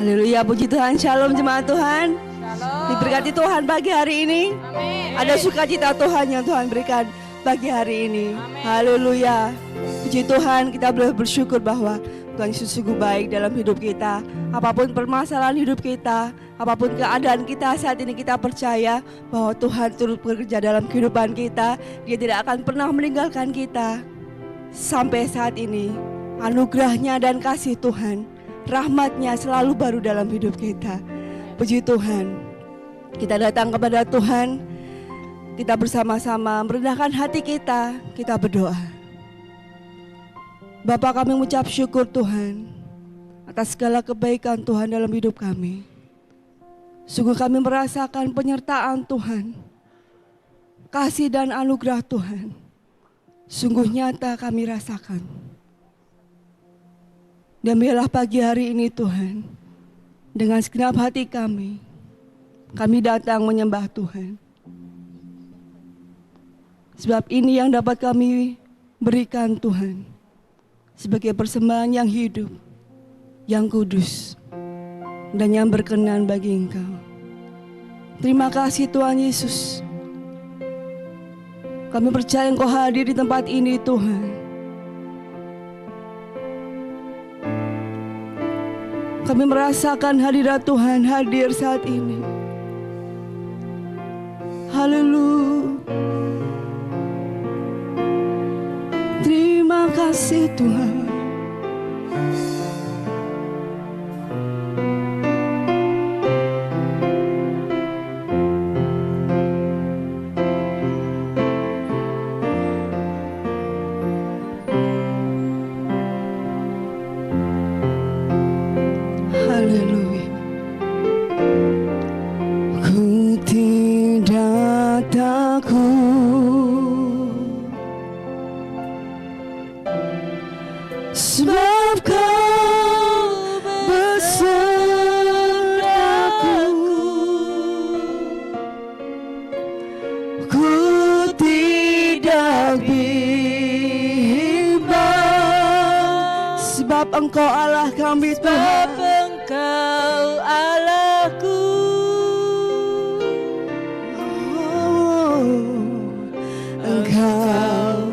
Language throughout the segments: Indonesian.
Haleluya, puji Tuhan. Shalom jemaat Tuhan. Shalom. Diberkati Tuhan pagi hari ini. Amin. Ada sukacita Tuhan yang Tuhan berikan pagi hari ini. Amin. Haleluya. Puji Tuhan, kita boleh bersyukur bahwa Tuhan Yesus sungguh baik dalam hidup kita. Apapun permasalahan hidup kita, apapun keadaan kita saat ini, kita percaya bahwa Tuhan turut bekerja dalam kehidupan kita. Dia tidak akan pernah meninggalkan kita. Sampai saat ini, anugerahnya dan kasih Tuhan, rahmatnya selalu baru dalam hidup kita. Puji Tuhan. Kita datang kepada Tuhan, kita bersama-sama merendahkan hati kita, kita berdoa. Bapa, kami mengucap syukur Tuhan atas segala kebaikan Tuhan dalam hidup kami. Sungguh kami merasakan penyertaan Tuhan, kasih dan anugerah Tuhan. Sungguh nyata kami rasakan. Dan biarlah pagi hari ini Tuhan, dengan segenap hati kami datang menyembah Tuhan. Sebab ini yang dapat kami berikan Tuhan, sebagai persembahan yang hidup, yang kudus, dan yang berkenan bagi Engkau. Terima kasih Tuhan Yesus. Kami percaya Engkau hadir di tempat ini Tuhan. Kami merasakan hadirat Tuhan hadir saat ini. Haleluya. Terima kasih Tuhan. Engkau Allah kami Tuhan. Engkau Allahku. Engkau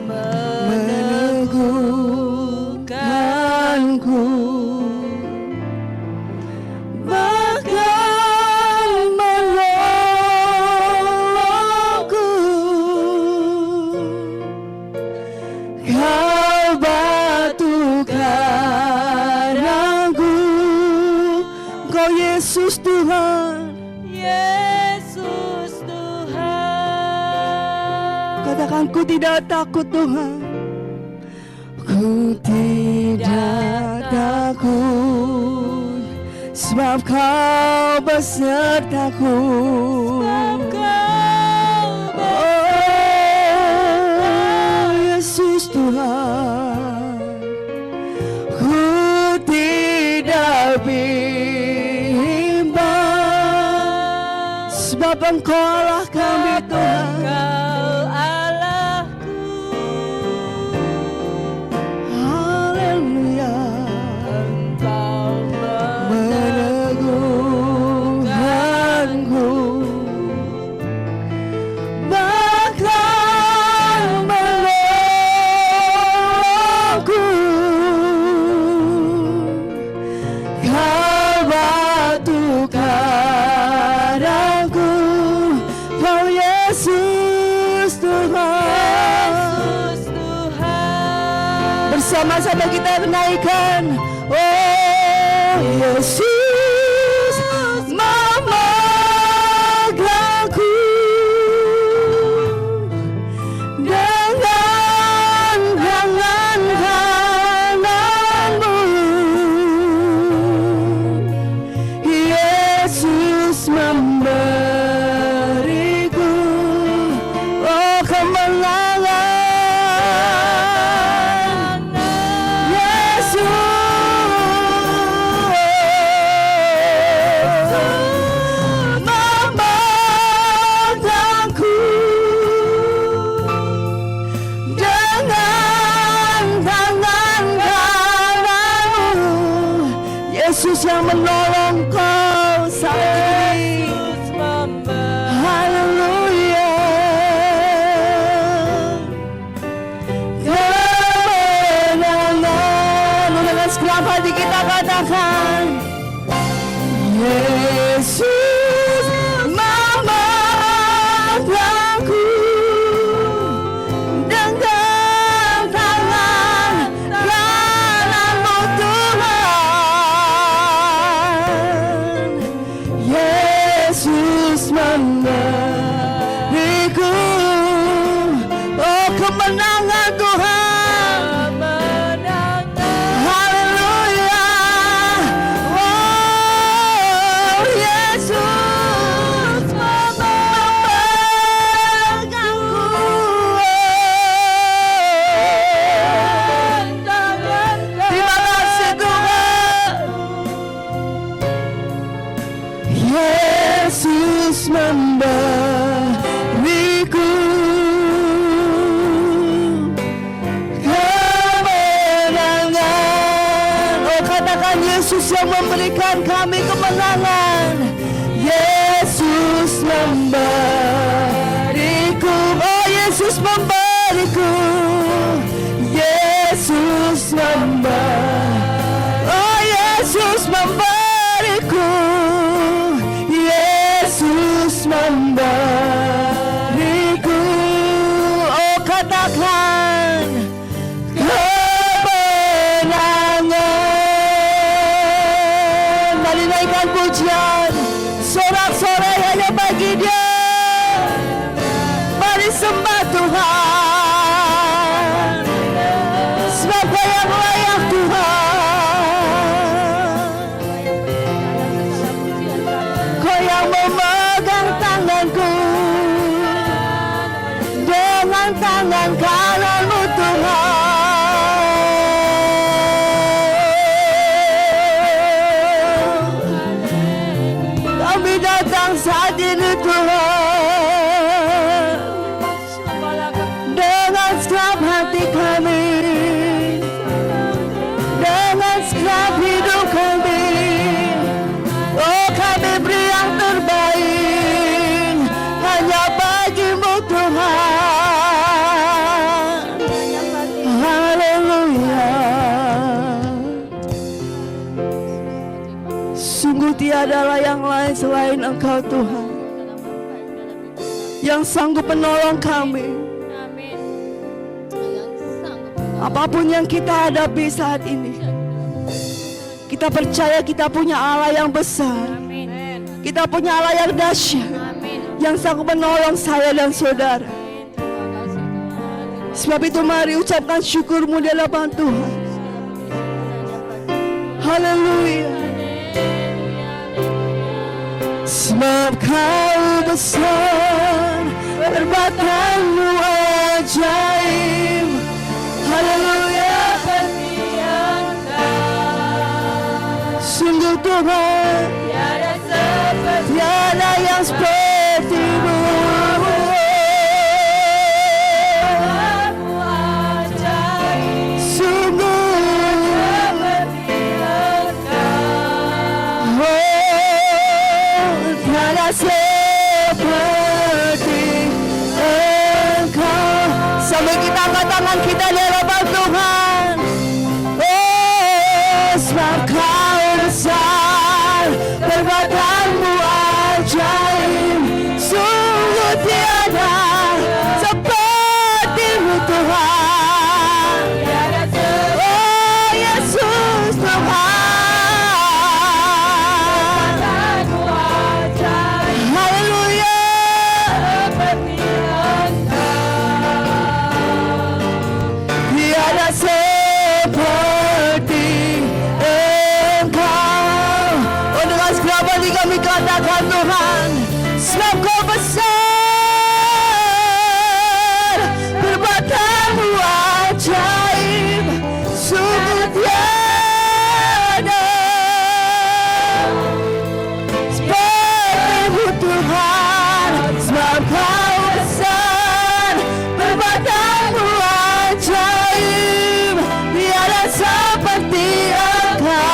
meneguhkanku, bahkan menolongku. Kau batu karangku, Kau Yesus Tuhan. Yesus Tuhan. Katakan ku tidak takut Tuhan. Ku Ku tidak takut, sebab Kau besertaku. Oh Yesus Tuhan, ku tidak bimbang, sebab Engkau Allah kami Tuhan. Bersama-sama kita menaikkan, oh Yesus memegangku dengan tangan kananmu. Yesus memberiku, oh kemenangan. Yesus yang menolong kau saat ini. Haleluya. Kemenangan. Dengan segenap hati kita katakan, Yesus memegangku dengan tangan kananmu Tuhan. Yesus memberiku, oh kemenangan Tuhan. Haleluya. Oh Yesus memegangku. Terima kasih Tuhan. Yesus memberiku kemenangan. Oh katakan, Yesus yang memberikan kami kemenangan. Yesus memberiku, oh Yesus memberiku. Yesus memberiku, oh Yesus memberiku. Yesus memberiku, oh katakan kemenangan. Mari naikkan pujian, sorak-sorai hanya bagi Dia. Mari sembah Tuhan, sebab Kau yang layak Tuhan. Kau yang memegang tanganku dengan tangan kananmu Tuhan. Kami datang saat ini Tuhan, dengan segenap hati kami, dengan segenap hidup kami. Oh kami beri yang terbaik hanya bagi-Mu Tuhan. Haleluya. Sungguh tiadalah yang lain selain Engkau Tuhan, yang sanggup menolong kami. Apapun yang kita hadapi saat ini, kita percaya kita punya Allah yang besar. Kita punya Allah yang dahsyat, yang sanggup menolong saya dan saudara. Sebab itu mari ucapkan syukurmu di hadapan Tuhan. Haleluya. Sebab kau besar, perbuatanmu ajaib. Haleluya. Sungguh Tuhan, tiada yang seperti-Mu. Seperti Engkau. Sambil kita angkat tangan kita di hadapan Tuhan. Oh, sebab Kau besar, perbuatanmu ajaib. Sungguh tiada seperti-Mu Tuhan. Oh Yesus Tuhan. Kami katakan Tuhan, sebab Kau besar, perbuatanmu ajaib, sungguh tiada seperti-Mu Tuhan. Sebab Kau besar, perbuatanmu ajaib, tiada seperti Engkau.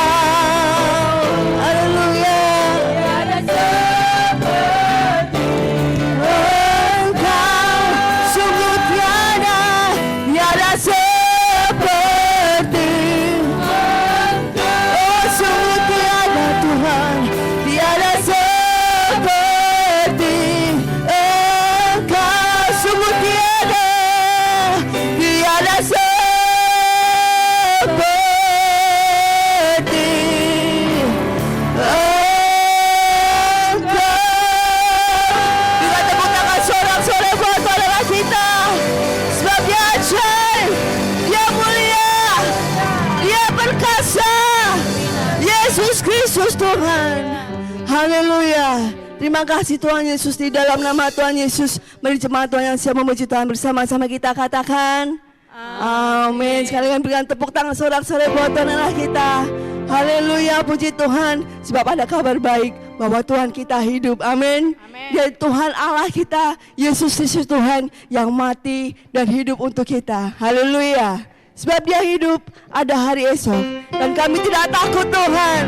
Tuhan, haleluya. Terima kasih Tuhan Yesus. Di dalam nama Tuhan Yesus, mari jemaat Tuhan yang siap memuji Tuhan bersama-sama kita katakan amin. Sekalian berikan tepuk tangan sorak-sorai buat Tuhan Allah kita. Haleluya, puji Tuhan. Sebab ada kabar baik bahwa Tuhan kita hidup, amin. Dan Tuhan Allah kita, Yesus Kristus Tuhan yang mati dan hidup untuk kita. Haleluya. Sebab Dia hidup, ada hari esok. Dan kami tidak takut Tuhan,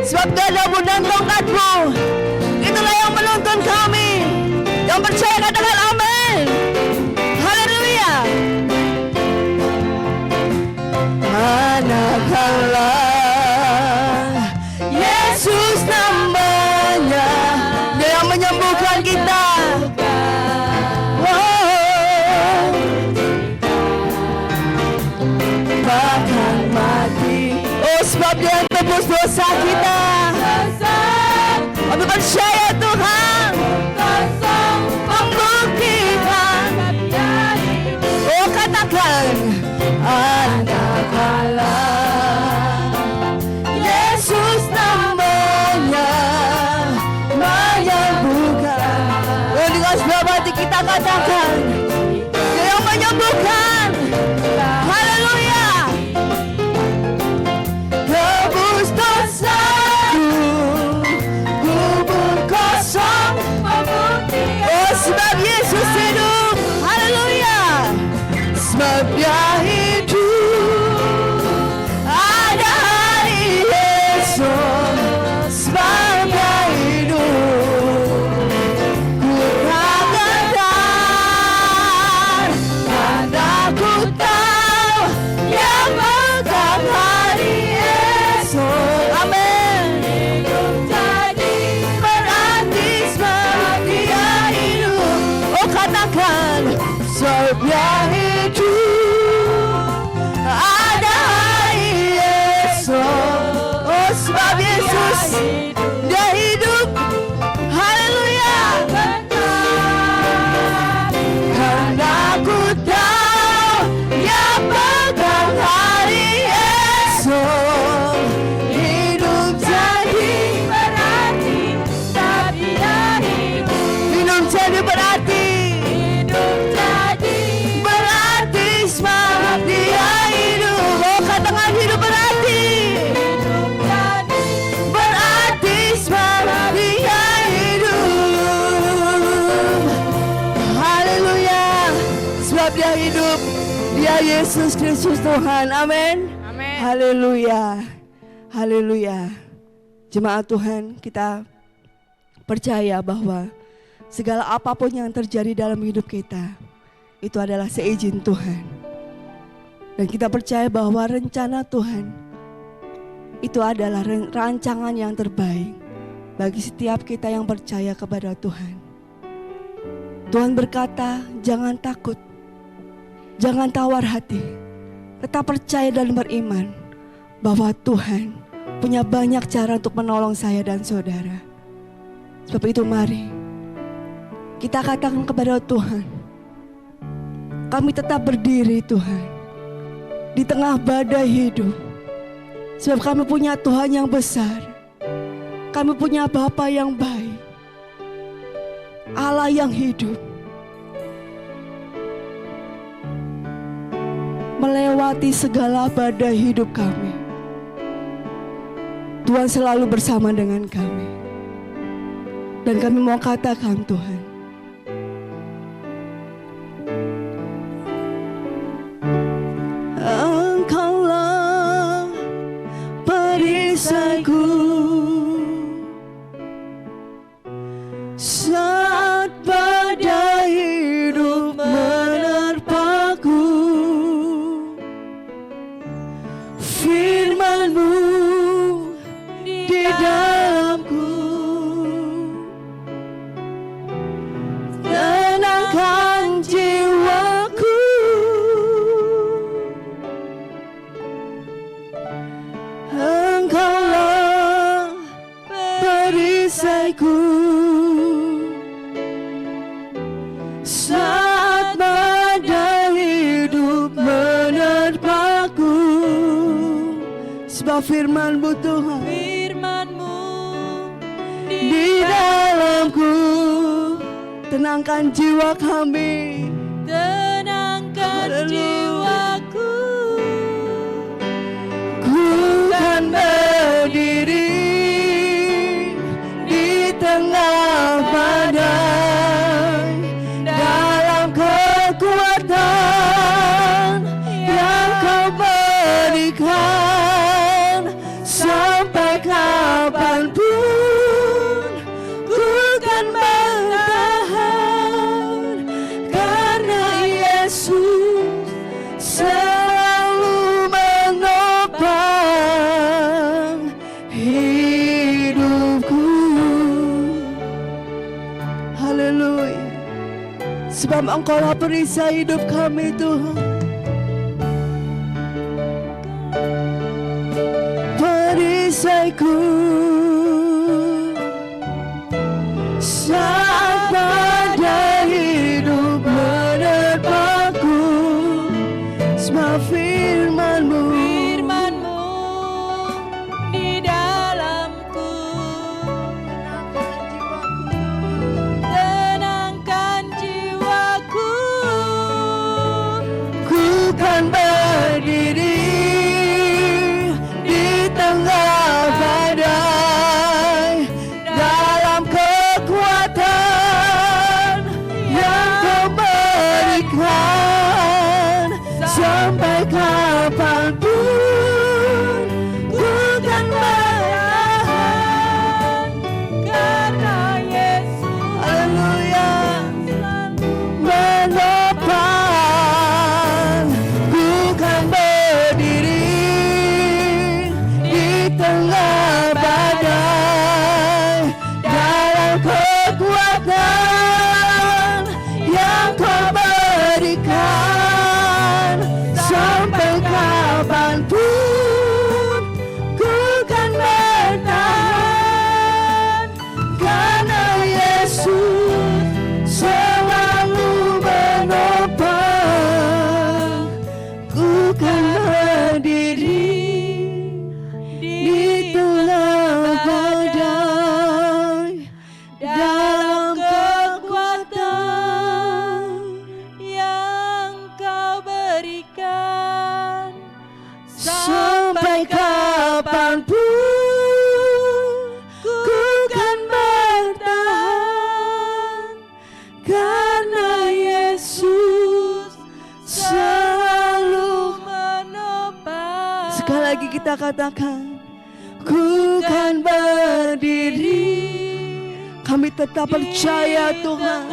sebab gadamu dan tongkatmu itulah yang menuntun kami. Yang percaya katakan amin. Haleluya. Manakala Yesus namanya, Dia yang menyembuhkan kita. Bahkan mati, oh sebab Dia tebus dosa kita. Kami percaya Tuhan membuktikan. Oh katakan, manakala Yesus namanya menyembuhkan. Oh dengan sebab hati kita katakan, Dia yang menyembuhkan. Haleluya. Tebus dosaku, kubur kosong membuktikan. Oh sebab Yesus hidup. Haleluya. Sebab Dia hidup, ada hari esok. Sebab Dia hidup, ku takkan karena ku tahu Dia bakal hari esok. Amin. Hidup jadi berarti sebab Dia hidup. Oh katakan, sebab Dia hidup, ada hari esok. Oh sebab Yesus Dia hidup. Haleluya. Karena ku tahu Yesus Kristus Tuhan. Amin. Amin. Haleluya. Haleluya. Jemaat Tuhan, kita percaya bahwa segala apapun yang terjadi dalam hidup kita itu adalah seizin Tuhan. Dan kita percaya bahwa rencana Tuhan itu adalah rancangan yang terbaik bagi setiap kita yang percaya kepada Tuhan. Tuhan berkata, jangan takut, jangan tawar hati, tetap percaya dan beriman bahwa Tuhan punya banyak cara untuk menolong saya dan saudara. Sebab itu mari kita katakan kepada Tuhan, kami tetap berdiri Tuhan di tengah badai hidup. Sebab kami punya Tuhan yang besar, kami punya Bapa yang baik, Allah yang hidup, melewati segala badai hidup kami. Tuhan selalu bersama dengan kami. Dan kami mau katakan Tuhan, Engkaulah perisaiku saat badai hidup menerpaku. Firman-Mu di dalamku tenangkan jiwaku. Engkaulah perisaiku saat badai hidup menerpaku. Sebab firman-Mu Tuhan, Firman-Mu di dalamku, tenangkan jiwa kami. tenangkan jiwaku. Ku kan berdiri di tengah badai dalam kekuatan yang Kau berikan. Sampai kapanpun ku kan bertahan, karena Yesus selalu menopang hidupku. Haleluya. Sebab Engkaulah perisai hidup kami Tuhan. Perisaiku saat badai hidup menerpaku. Sebab firman-Mu, Firman-Mu di dalamku, tenangkan jiwaku. ku kan berdiri di tengah badai Sekali lagi kita katakan, ku kan berdiri. Kami tetap percaya Tuhan,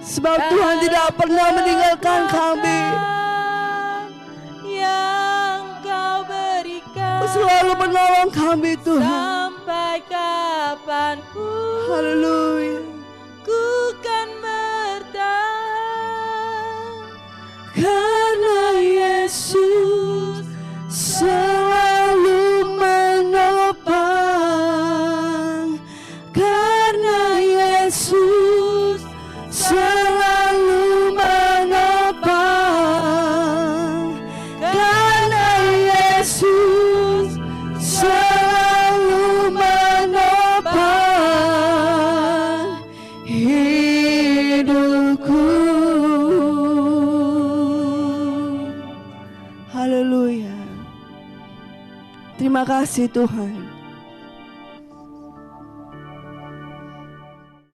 sebab Tuhan tidak pernah meninggalkan kami. Yang Kau berikan Selalu menolong kami Tuhan. sampai kapanpun. Haleluya. Ku kan bertahan Karena Yesus selalu menopang. Karena Yesus selalu menopang. Karena Yesus selalu menopang hidupku. Haleluya. Terima kasih Tuhan.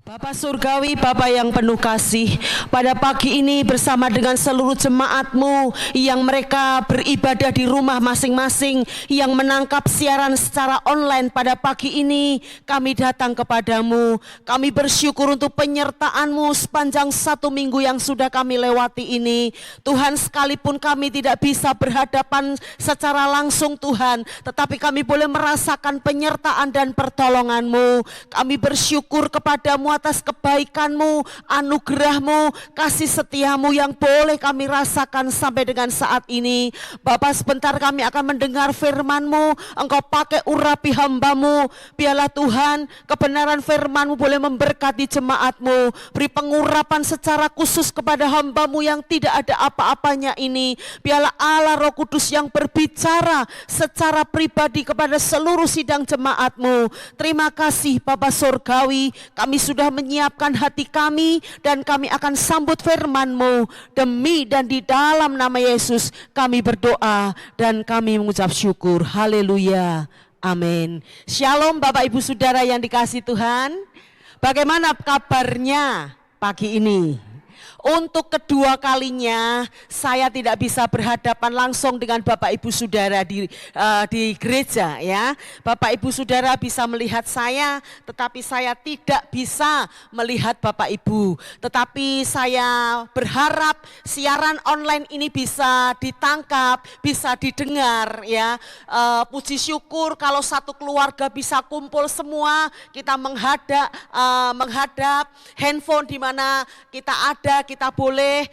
Bapak Surgawi, Bapak yang penuh kasih, pada pagi ini bersama dengan seluruh jemaat-Mu yang mereka beribadah di rumah masing-masing, yang menangkap siaran secara online pada pagi ini, kami datang kepadamu. Kami bersyukur untuk penyertaan-Mu sepanjang 1 minggu yang sudah kami lewati ini. Tuhan, sekalipun kami tidak bisa berhadapan secara langsung Tuhan, tetapi kami boleh merasakan penyertaan dan pertolongan-Mu. Kami bersyukur kepadamu atas kebaikan-Mu, anugerah-Mu, kasih setia-Mu yang boleh kami rasakan sampai dengan saat ini. Bapa, sebentar kami akan mendengar firman-Mu. Engkau pakai urapi hamba-Mu. Biarlah Tuhan, kebenaran firman-Mu boleh memberkati jemaat-Mu. Beri pengurapan secara khusus kepada hamba-Mu yang tidak ada apa-apanya ini. Biarlah Allah Roh Kudus yang berbicara secara pribadi kepada seluruh sidang jemaat-Mu. Terima kasih Bapa Surgawi, kami sudah menyiapkan hati kami dan kami akan sambut firman-Mu. Demi dan di dalam nama Yesus kami berdoa dan kami mengucap syukur. Haleluya. Amin. Shalom Bapak Ibu Saudara yang dikasihi Tuhan. Bagaimana kabarnya pagi ini? Untuk kedua kalinya saya tidak bisa berhadapan langsung dengan Bapak Ibu Saudara di gereja ya. Bapak Ibu Saudara bisa melihat saya, tetapi saya tidak bisa melihat Bapak Ibu. Tetapi saya berharap siaran online ini bisa ditangkap, bisa didengar ya. Puji syukur kalau satu keluarga bisa kumpul semua, kita menghadap handphone di mana kita ada, kita boleh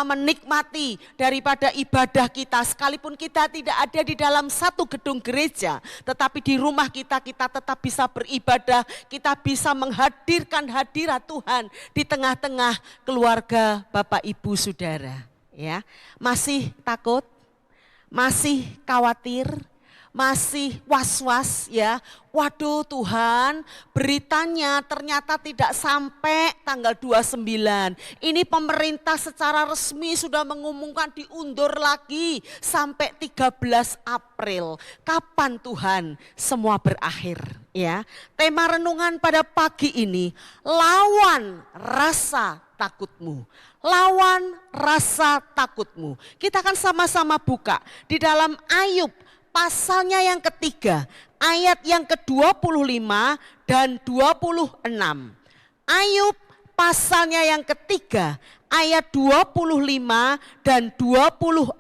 menikmati daripada ibadah kita, sekalipun kita tidak ada di dalam satu gedung gereja, tetapi di rumah kita tetap bisa beribadah, kita bisa menghadirkan hadirat Tuhan di tengah-tengah keluarga Bapak Ibu Saudara. Ya, masih takut, masih khawatir, masih was-was ya. Waduh Tuhan, beritanya ternyata tidak sampai tanggal 29. Ini pemerintah secara resmi sudah mengumumkan diundur lagi sampai 13 April. Kapan Tuhan semua berakhir ya? Tema renungan pada pagi ini, lawan rasa takutmu. Lawan rasa takutmu. Kita akan sama-sama buka di dalam Ayub pasalnya yang ketiga, ayat yang ke-25 dan 26. Ayub pasalnya yang ketiga, ayat 25 dan 26.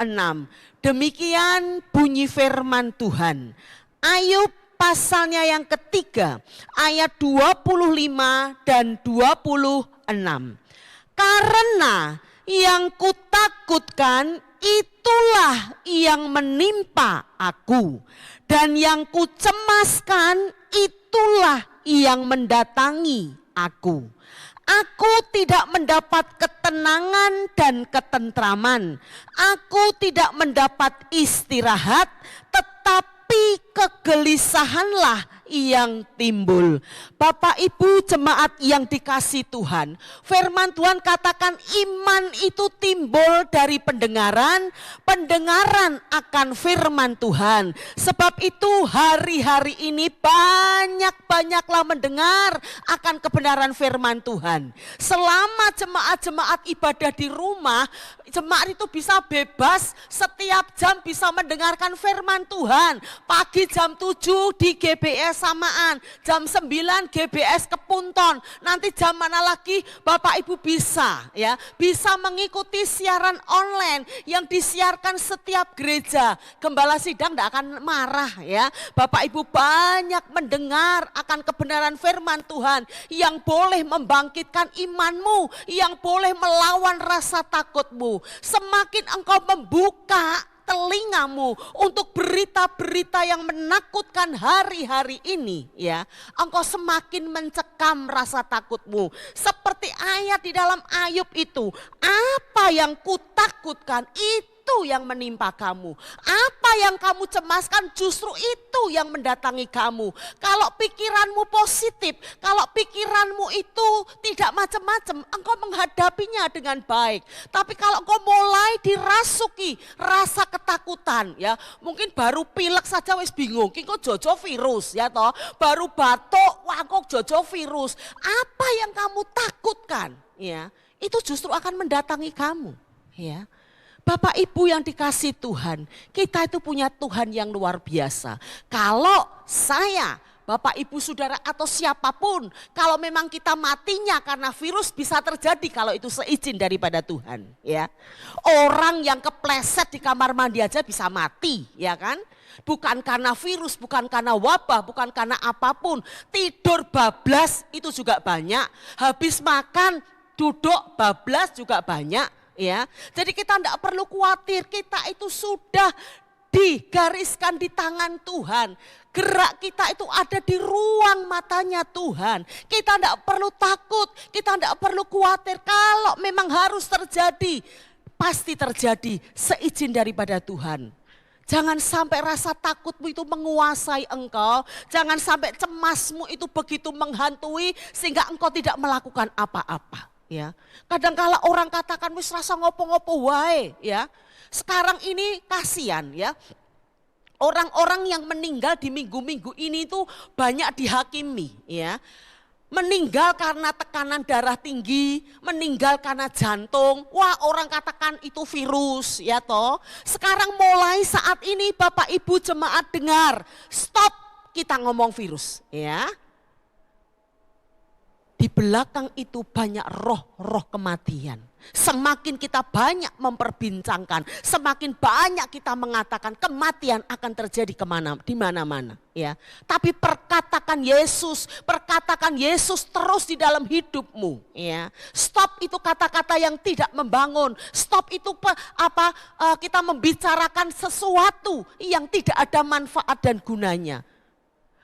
Demikian bunyi firman Tuhan. Ayub pasalnya yang ketiga, ayat 25 dan 26. Karena yang kutakutkan itulah yang menimpa aku, dan yang kucemaskan itulah yang mendatangi aku. Aku tidak mendapat ketenangan dan ketentraman. Aku tidak mendapat istirahat, tetapi kegelisahanlah yang timbul. Bapak Ibu jemaat yang dikasihi Tuhan, firman Tuhan katakan iman itu timbul dari pendengaran, pendengaran akan firman Tuhan. Sebab itu hari-hari ini banyaklah mendengar akan kebenaran firman Tuhan. Selama jemaat-jemaat ibadah di rumah, jemaat itu bisa bebas setiap jam bisa mendengarkan firman Tuhan. Pagi jam 7 di GBS samaan, jam 9 GBS Kepunton. Nanti jam mana lagi Bapak Ibu bisa bisa mengikuti siaran online yang disiarkan setiap gereja. Gembala sidang tidak akan marah Bapak Ibu banyak mendengar akan kebenaran firman Tuhan yang boleh membangkitkan imanmu, yang boleh melawan rasa takutmu. Semakin engkau membuka telingamu untuk berita-berita yang menakutkan hari-hari ini engkau semakin mencekam rasa takutmu. Seperti ayat di dalam Ayub itu, apa yang kutakutkan itu yang menimpa kamu. Apa yang kamu cemaskan justru itu yang mendatangi kamu. Kalau pikiranmu positif, kalau pikiranmu itu tidak macam-macam, engkau menghadapinya dengan baik. Tapi kalau engkau mulai dirasuki rasa ketakutan mungkin baru pilek saja wis bingung, kok jojo virus toh. Baru batuk, wah kok jojo virus. Apa yang kamu takutkan itu justru akan mendatangi kamu Bapak Ibu yang dikasihi Tuhan, kita itu punya Tuhan yang luar biasa. Kalau saya, Bapak Ibu Saudara atau siapapun, kalau memang kita matinya karena virus bisa terjadi kalau itu seizin daripada Tuhan Orang yang kepleset di kamar mandi aja bisa mati kan. Bukan karena virus, bukan karena wabah, bukan karena apapun. Tidur bablas itu juga banyak, habis makan duduk bablas juga banyak Jadi kita tidak perlu khawatir, kita itu sudah digariskan di tangan Tuhan. Gerak kita itu ada di ruang matanya Tuhan. Kita tidak perlu takut, kita tidak perlu khawatir. Kalau memang harus terjadi, pasti terjadi seizin daripada Tuhan. Jangan sampai rasa takutmu itu menguasai engkau. Jangan sampai cemasmu itu begitu menghantui sehingga engkau tidak melakukan apa-apa. Kadang-kala orang katakan wis rasa ngopo-ngopo wae Sekarang ini kasihan Orang-orang yang meninggal di minggu-minggu ini itu banyak dihakimi Meninggal karena tekanan darah tinggi, meninggal karena jantung. Wah, orang katakan itu virus toh. Sekarang mulai saat ini Bapak Ibu jemaat dengar, stop kita ngomong virus Di belakang itu banyak roh-roh kematian. Semakin kita banyak memperbincangkan, semakin banyak kita mengatakan kematian akan terjadi di mana-mana Tapi perkatakan Yesus terus di dalam hidupmu Stop itu kata-kata yang tidak membangun. Stop itu kita membicarakan sesuatu yang tidak ada manfaat dan gunanya.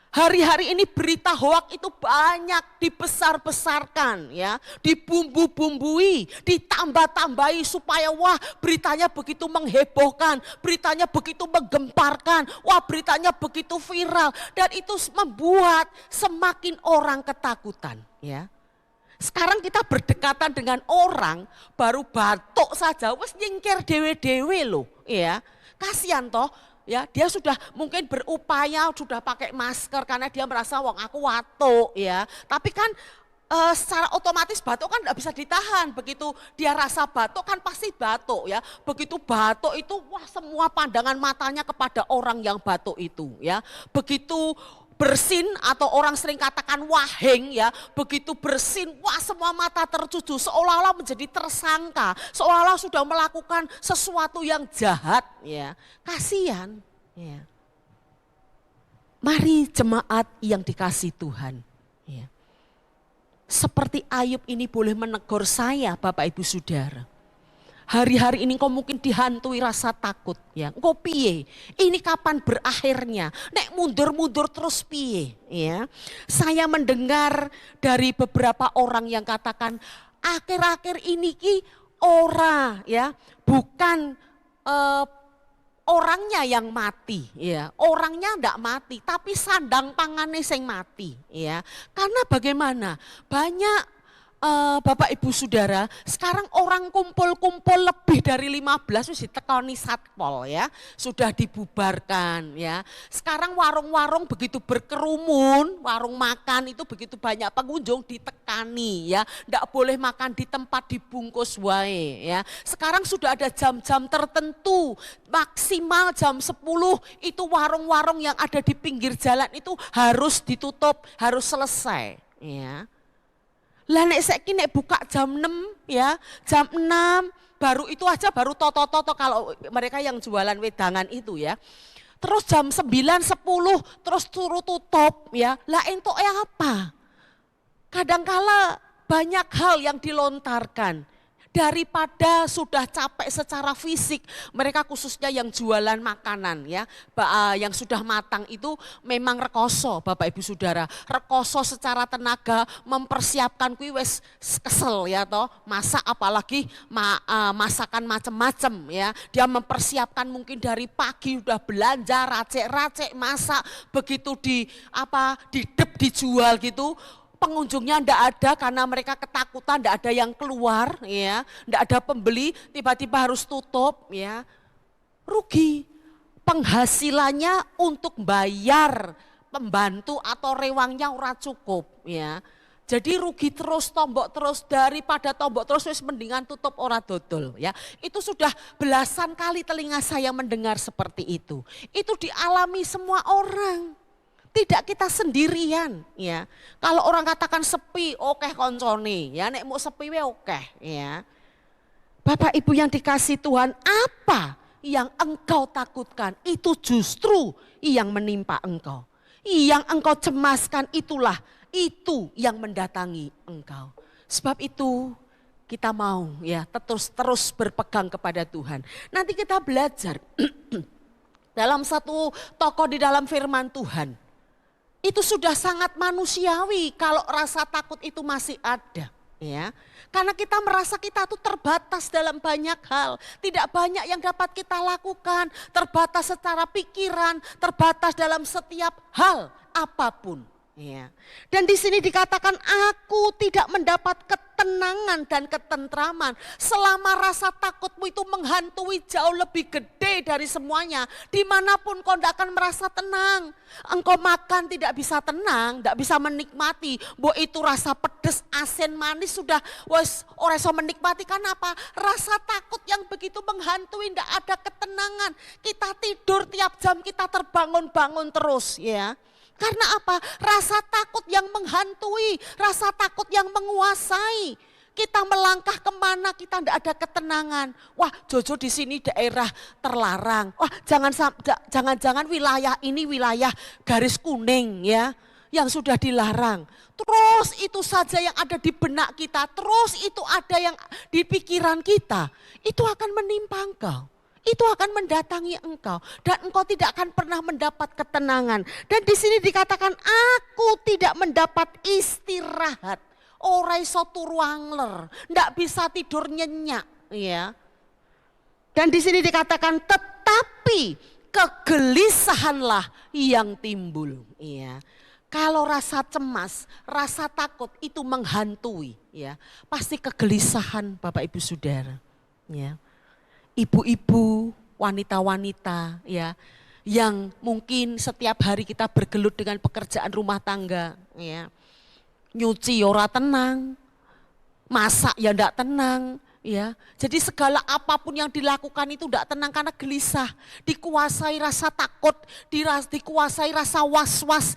Hari-hari ini berita hoak itu banyak dibesar-besarkan dibumbu-bumbui, ditambah-tambahi supaya wah beritanya begitu menghebohkan, beritanya begitu menggemparkan, wah beritanya begitu viral dan itu membuat semakin orang ketakutan Sekarang kita berdekatan dengan orang baru batuk saja wes nyingkir dewe-dewe loh Kasihan toh. Dia sudah mungkin berupaya sudah pakai masker karena dia merasa wong aku watuk Tapi kan secara otomatis batuk kan tidak bisa ditahan. Begitu dia rasa batuk kan pasti batuk Begitu batuk itu wah semua pandangan matanya kepada orang yang batuk itu Begitu bersin atau orang sering katakan waheng begitu bersin wah semua mata tertuju seolah-olah menjadi tersangka, seolah-olah sudah melakukan sesuatu yang jahat Kasihan Mari jemaat yang dikasihi Tuhan seperti Ayub ini boleh menegur saya Bapak Ibu Saudara. Hari-hari ini kau mungkin dihantui rasa takut Kau piye? Ini kapan berakhirnya? Nek mundur-mundur terus piye? Saya mendengar dari beberapa orang yang katakan akhir-akhir ini ora bukan orangnya yang mati, ya. Orangnya enggak mati, tapi sandang pangannya sing mati, ya. Karena bagaimana? Banyak Bapak Ibu Saudara, sekarang orang kumpul-kumpul lebih dari 15 wis ditekoni satpol, ya. Sudah dibubarkan, ya. Sekarang warung-warung begitu berkerumun, warung makan itu begitu banyak pengunjung ditekani, ya. Enggak boleh makan di tempat dibungkus wae, ya. Sekarang sudah ada jam-jam tertentu, maksimal jam 10 itu warung-warung yang ada di pinggir jalan itu harus ditutup, harus selesai, ya. Lah nek saiki nek buka jam 6 ya, jam 6 baru itu aja baru toto-toto kalau mereka yang jualan wedangan itu ya. Terus jam 9, 10 terus suruh tutup ya. Lah entuknya apa? Kadangkala banyak hal yang dilontarkan. Daripada sudah capek secara fisik, mereka khususnya yang jualan makanan ya, yang sudah matang itu memang rekoso Bapak Ibu Saudara. Rekoso secara tenaga mempersiapkan kuwi wis kesel ya toh, masak apalagi masakan macam-macam ya. Dia mempersiapkan mungkin dari pagi udah belanja, racek-racek, masak, begitu dijual gitu. Pengunjungnya ndak ada karena mereka ketakutan, ndak ada yang keluar, ya, ndak ada pembeli, tiba-tiba harus tutup, ya, rugi. Penghasilannya untuk bayar pembantu atau rewangnya ora cukup, ya. Jadi rugi terus, tombok terus, daripada tombok terus wis mendingan tutup ora dodol, ya. Itu sudah belasan kali telinga saya mendengar seperti itu. Itu dialami semua orang. Tidak kita sendirian, ya. Kalau orang katakan sepi, oke koncone, ya. Nek mau sepi we oke, ya. Bapak Ibu yang dikasih Tuhan, apa yang engkau takutkan? Itu justru yang menimpa engkau. Yang engkau cemaskan itulah, itu yang mendatangi engkau. Sebab itu kita mau ya terus berpegang kepada Tuhan. Nanti kita belajar dalam satu tokoh di dalam firman Tuhan. Itu sudah sangat manusiawi kalau rasa takut itu masih ada, ya. Karena kita merasa kita tuh terbatas dalam banyak hal, tidak banyak yang dapat kita lakukan, terbatas secara pikiran, terbatas dalam setiap hal apapun, ya. Dan di sini dikatakan aku tidak mendapat ketenangan dan ketentraman selama rasa takutmu itu menghantui jauh lebih gede dari semuanya. Dimanapun kau tidak akan merasa tenang. Engkau makan tidak bisa tenang, tidak bisa menikmati. Bo itu rasa pedes, asin, manis sudah wes ora iso menikmati. Kenapa? Rasa takut yang begitu menghantui, tidak ada ketenangan. Kita tidur tiap jam kita terbangun-bangun terus, ya. Karena apa? Rasa takut yang menghantui, rasa takut yang menguasai. Kita melangkah kemana kita tidak ada ketenangan. Wah, Jojo di sini daerah terlarang. Wah, jangan-jangan wilayah ini wilayah garis kuning ya, yang sudah dilarang. Terus itu saja yang ada di benak kita, terus itu ada yang di pikiran kita. Itu akan menimpa engkau. Itu akan mendatangi engkau dan engkau tidak akan pernah mendapat ketenangan. Dan di sini dikatakan aku tidak mendapat istirahat. Ora iso turu angler, ndak bisa tidur nyenyak, ya. Dan di sini dikatakan tetapi kegelisahanlah yang timbul, ya. Kalau rasa cemas, rasa takut itu menghantui, ya. Pasti kegelisahan Bapak Ibu Saudara, ya. Ibu-ibu, wanita-wanita ya, yang mungkin setiap hari kita bergelut dengan pekerjaan rumah tangga, ya. Nyuci ora tenang, masak ya ndak tenang, ya. Jadi segala apapun yang dilakukan itu ndak tenang karena gelisah, dikuasai rasa takut, dikuasai rasa was-was,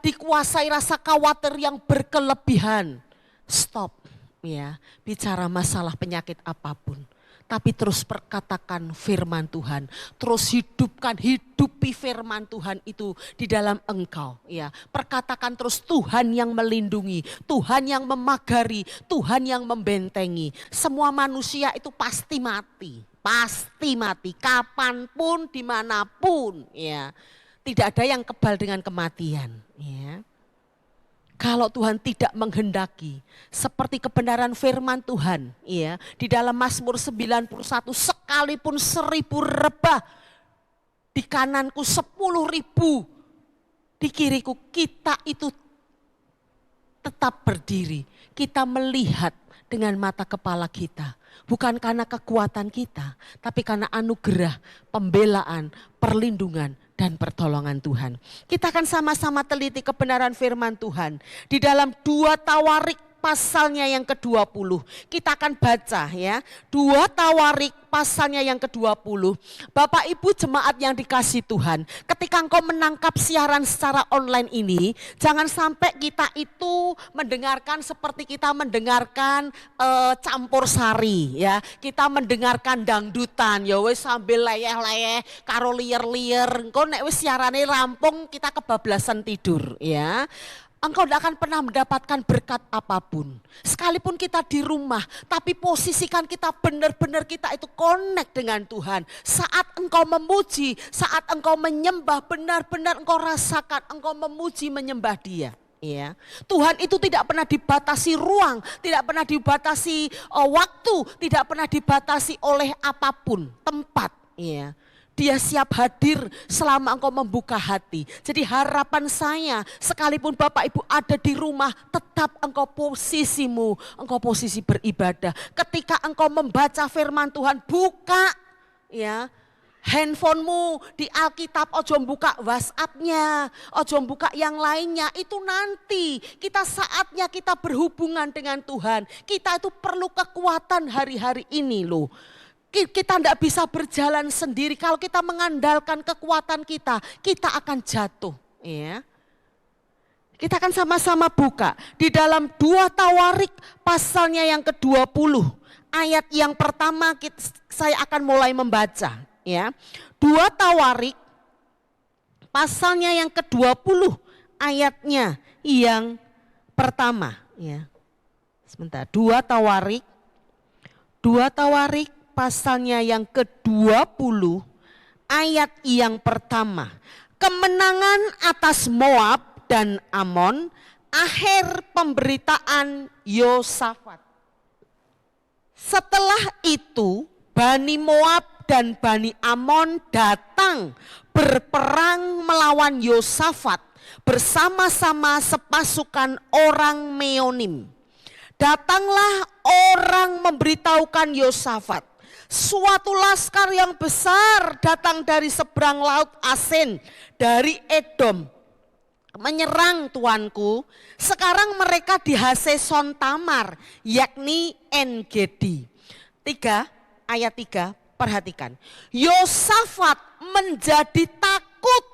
dikuasai rasa khawatir yang berkelebihan. Stop, ya. Bicara masalah penyakit apapun. Tapi terus perkatakan firman Tuhan, terus hidupi firman Tuhan itu di dalam engkau, ya. Perkatakan terus Tuhan yang melindungi, Tuhan yang memagari, Tuhan yang membentengi. Semua manusia itu pasti mati, kapanpun, dimanapun, ya. Tidak ada yang kebal dengan kematian, ya. Kalau Tuhan tidak menghendaki, seperti kebenaran firman Tuhan, ya, di dalam Mazmur 91, sekalipun 1000 rebah di kananku 10.000 di kiriku. Kita itu tetap berdiri, kita melihat dengan mata kepala kita. Bukan karena kekuatan kita, tapi karena anugerah, pembelaan, perlindungan, dan pertolongan Tuhan. Kita akan sama-sama teliti kebenaran firman Tuhan. Di dalam 2 Tawarik pasalnya yang ke-20. Kita akan baca ya. 2 Tawarik pasalnya yang ke-20. Bapak Ibu jemaat yang dikasih Tuhan, ketika engkau menangkap siaran secara online ini, jangan sampai kita itu mendengarkan seperti kita mendengarkan campur sari ya. Kita mendengarkan dangdutan ya wis sambil leyeh-leyeh karo liyer-liyer. Engkau nek wis siarane rampung kita kebablasan tidur ya. Engkau tidak akan pernah mendapatkan berkat apapun. Sekalipun kita di rumah, tapi posisikan kita benar-benar kita itu connect dengan Tuhan. Saat engkau memuji, saat engkau menyembah, benar-benar engkau rasakan engkau memuji menyembah Dia. Ya, Tuhan itu tidak pernah dibatasi ruang, tidak pernah dibatasi waktu, tidak pernah dibatasi oleh apapun, tempat. Ya. Dia siap hadir selama engkau membuka hati. Jadi harapan saya, sekalipun Bapak Ibu ada di rumah, tetap engkau posisi beribadah. Ketika engkau membaca firman Tuhan, buka ya handphonemu di Alkitab, ojo buka WhatsApp-nya, ojo buka yang lainnya. Itu nanti kita saatnya kita berhubungan dengan Tuhan. Kita itu perlu kekuatan hari-hari ini loh. Kita tidak bisa berjalan sendiri. Kalau kita mengandalkan kekuatan kita, kita akan jatuh. Ya. Kita akan sama-sama buka di dalam 2 Tawarik pasalnya yang ke-20. Ayat yang pertama saya akan mulai membaca. Ya. 2 Tawarik pasalnya yang ke-20 ayatnya yang pertama. Ya. Sebentar, 2 Tawarik pasalnya yang ke-20 ayat yang pertama. Kemenangan atas Moab dan Amon, akhir pemberitaan Yosafat. Setelah itu Bani Moab dan Bani Amon datang berperang melawan Yosafat bersama-sama sepasukan orang Meonim. Datanglah orang memberitahukan Yosafat, suatu laskar yang besar datang dari seberang laut Asin, dari Edom, menyerang tuanku. Sekarang mereka di Haseson Tamar, yakni En-Gedi. Ayat 3, perhatikan. Yosafat menjadi takut,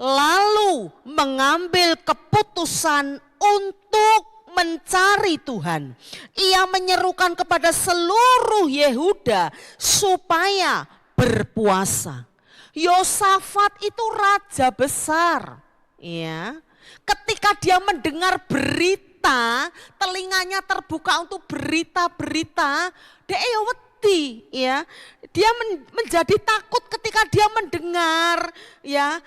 lalu mengambil keputusan untuk mencari Tuhan. Ia menyerukan kepada seluruh Yehuda supaya berpuasa. Yosafat itu raja besar, ya. Ketika dia mendengar berita, telinganya terbuka untuk berita-berita, dia wedi, ya. Dia menjadi takut ketika dia mendengar, ya.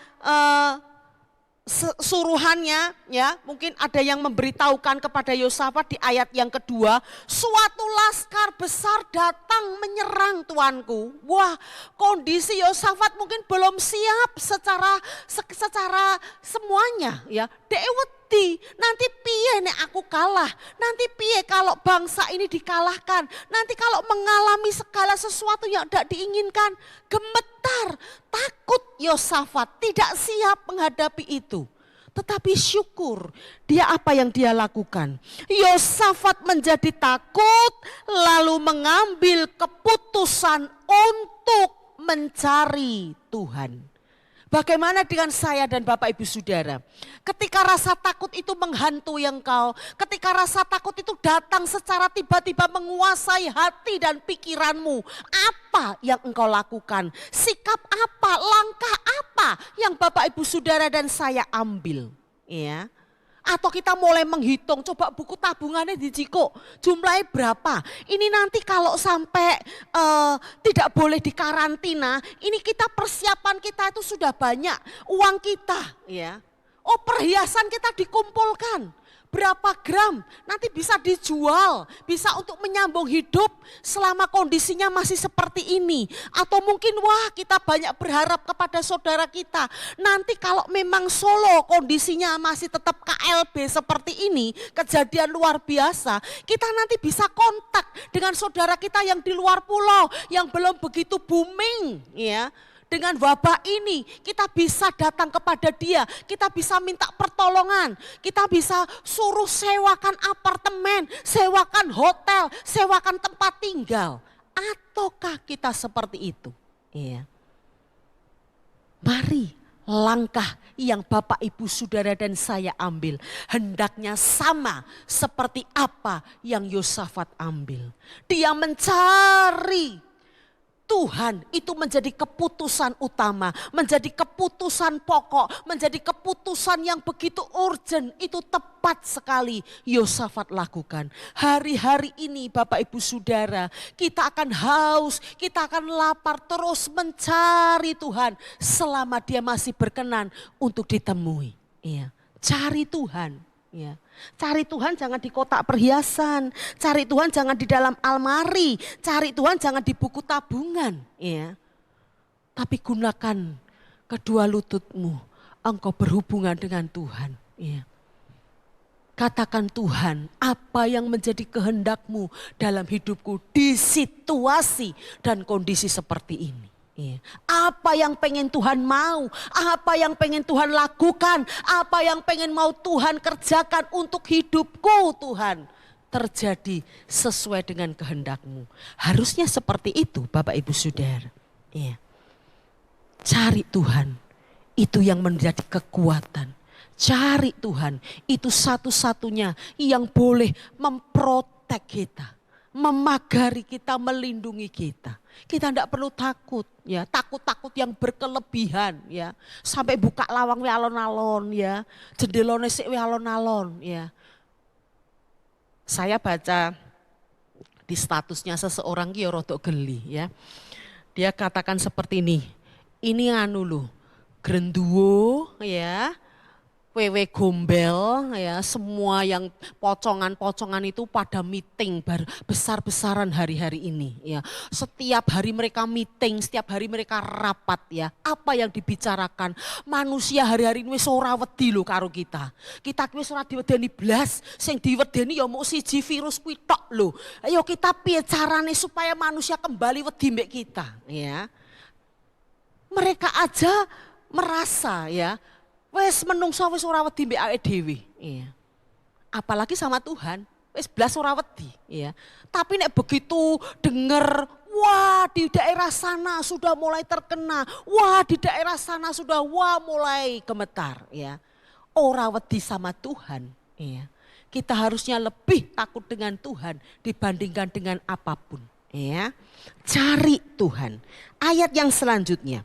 Suruhannya ya, mungkin ada yang memberitahukan kepada Yosafat di ayat yang kedua, suatu laskar besar datang menyerang tuanku. Wah, kondisi Yosafat mungkin belum siap secara semuanya ya. Dek wedi, nanti piye nek aku kalah, nanti piye kalau bangsa ini dikalahkan, nanti kalau mengalami segala sesuatu yang tidak diinginkan. Gemetar, takut Yosafat, tidak siap menghadapi itu. Tetapi syukur, dia apa yang dia lakukan? Yosafat menjadi takut, lalu mengambil keputusan untuk mencari Tuhan. Bagaimana dengan saya dan Bapak Ibu Saudara? Ketika rasa takut itu menghantui engkau, ketika rasa takut itu datang secara tiba-tiba menguasai hati dan pikiranmu, apa yang engkau lakukan? Sikap apa? Langkah apa yang Bapak Ibu Saudara dan saya ambil? Ya. Atau kita mulai menghitung, coba buku tabungannya di Ciko, jumlahnya berapa? Ini nanti kalau sampai tidak boleh dikarantina, ini kita persiapan kita itu sudah banyak, uang kita, ya. Oh, perhiasan kita dikumpulkan, berapa gram, nanti bisa dijual, bisa untuk menyambung hidup selama kondisinya masih seperti ini. Atau mungkin wah kita banyak berharap kepada saudara kita, nanti kalau memang Solo kondisinya masih tetap KLB seperti ini, kejadian luar biasa, kita nanti bisa kontak dengan saudara kita yang di luar pulau, yang belum begitu booming ya. Dengan wabah ini kita bisa datang kepada dia, kita bisa minta pertolongan, kita bisa suruh sewakan apartemen, sewakan hotel, sewakan tempat tinggal. Ataukah kita seperti itu? Iya. Mari langkah yang Bapak Ibu Saudara dan saya ambil hendaknya sama seperti apa yang Yosafat ambil. Dia mencari Tuhan, itu menjadi keputusan utama, menjadi keputusan pokok, menjadi keputusan yang begitu urgent, itu tepat sekali Yosafat lakukan. Hari-hari ini Bapak Ibu Saudara, kita akan haus, kita akan lapar terus mencari Tuhan selama dia masih berkenan untuk ditemui. Iya, cari Tuhan. Ya. Cari Tuhan jangan di kotak perhiasan, cari Tuhan jangan di dalam almari, cari Tuhan jangan di buku tabungan, ya. Tapi gunakan kedua lututmu, engkau berhubungan dengan Tuhan, ya. Katakan Tuhan, apa yang menjadi kehendakmu dalam hidupku di situasi dan kondisi seperti ini. Iya. Apa yang pengen Tuhan mau, apa yang pengen Tuhan lakukan, apa yang pengen mau Tuhan kerjakan untuk hidupku Tuhan. Terjadi sesuai dengan kehendakmu. Harusnya seperti itu Bapak Ibu Saudara. Iya. Cari Tuhan, itu yang menjadi kekuatan. Cari Tuhan, itu satu-satunya yang boleh memprotek kita. Memagari kita, melindungi kita. Kita tidak perlu takut, ya, takut-takut yang berkelebihan, ya, sampai buka lawang we alon-alon, ya, jendelone sik we alon-alon, ya. Saya baca di statusnya seseorang ki rada geli, ya. Dia katakan seperti ini anu lho, grenduwo, ya. Wewe gombel ya, semua yang pocongan-pocongan itu pada meeting besar-besaran hari-hari ini ya. Setiap hari mereka meeting, setiap hari mereka rapat ya. Apa yang dibicarakan? Manusia hari-hari ini wis ora wedi lho karo kita. Kita wis ora diwedeni blas, sing diwedeni ya mung siji virus kuwi tok lho. Ayo kita piye carane supaya manusia kembali wedi mbek kita ya. Mereka aja merasa ya, wes menungso wis ora wedi mbek awake dhewe. Iya. Apalagi sama Tuhan, wis blas ora wedi, ya. Tapi nek begitu denger, wah di daerah sana sudah mulai terkena, wah di daerah sana sudah mulai gemetar, ya. Ora wedi sama Tuhan, ya. Kita harusnya lebih takut dengan Tuhan dibandingkan dengan apapun, ya. Cari Tuhan. Ayat yang selanjutnya.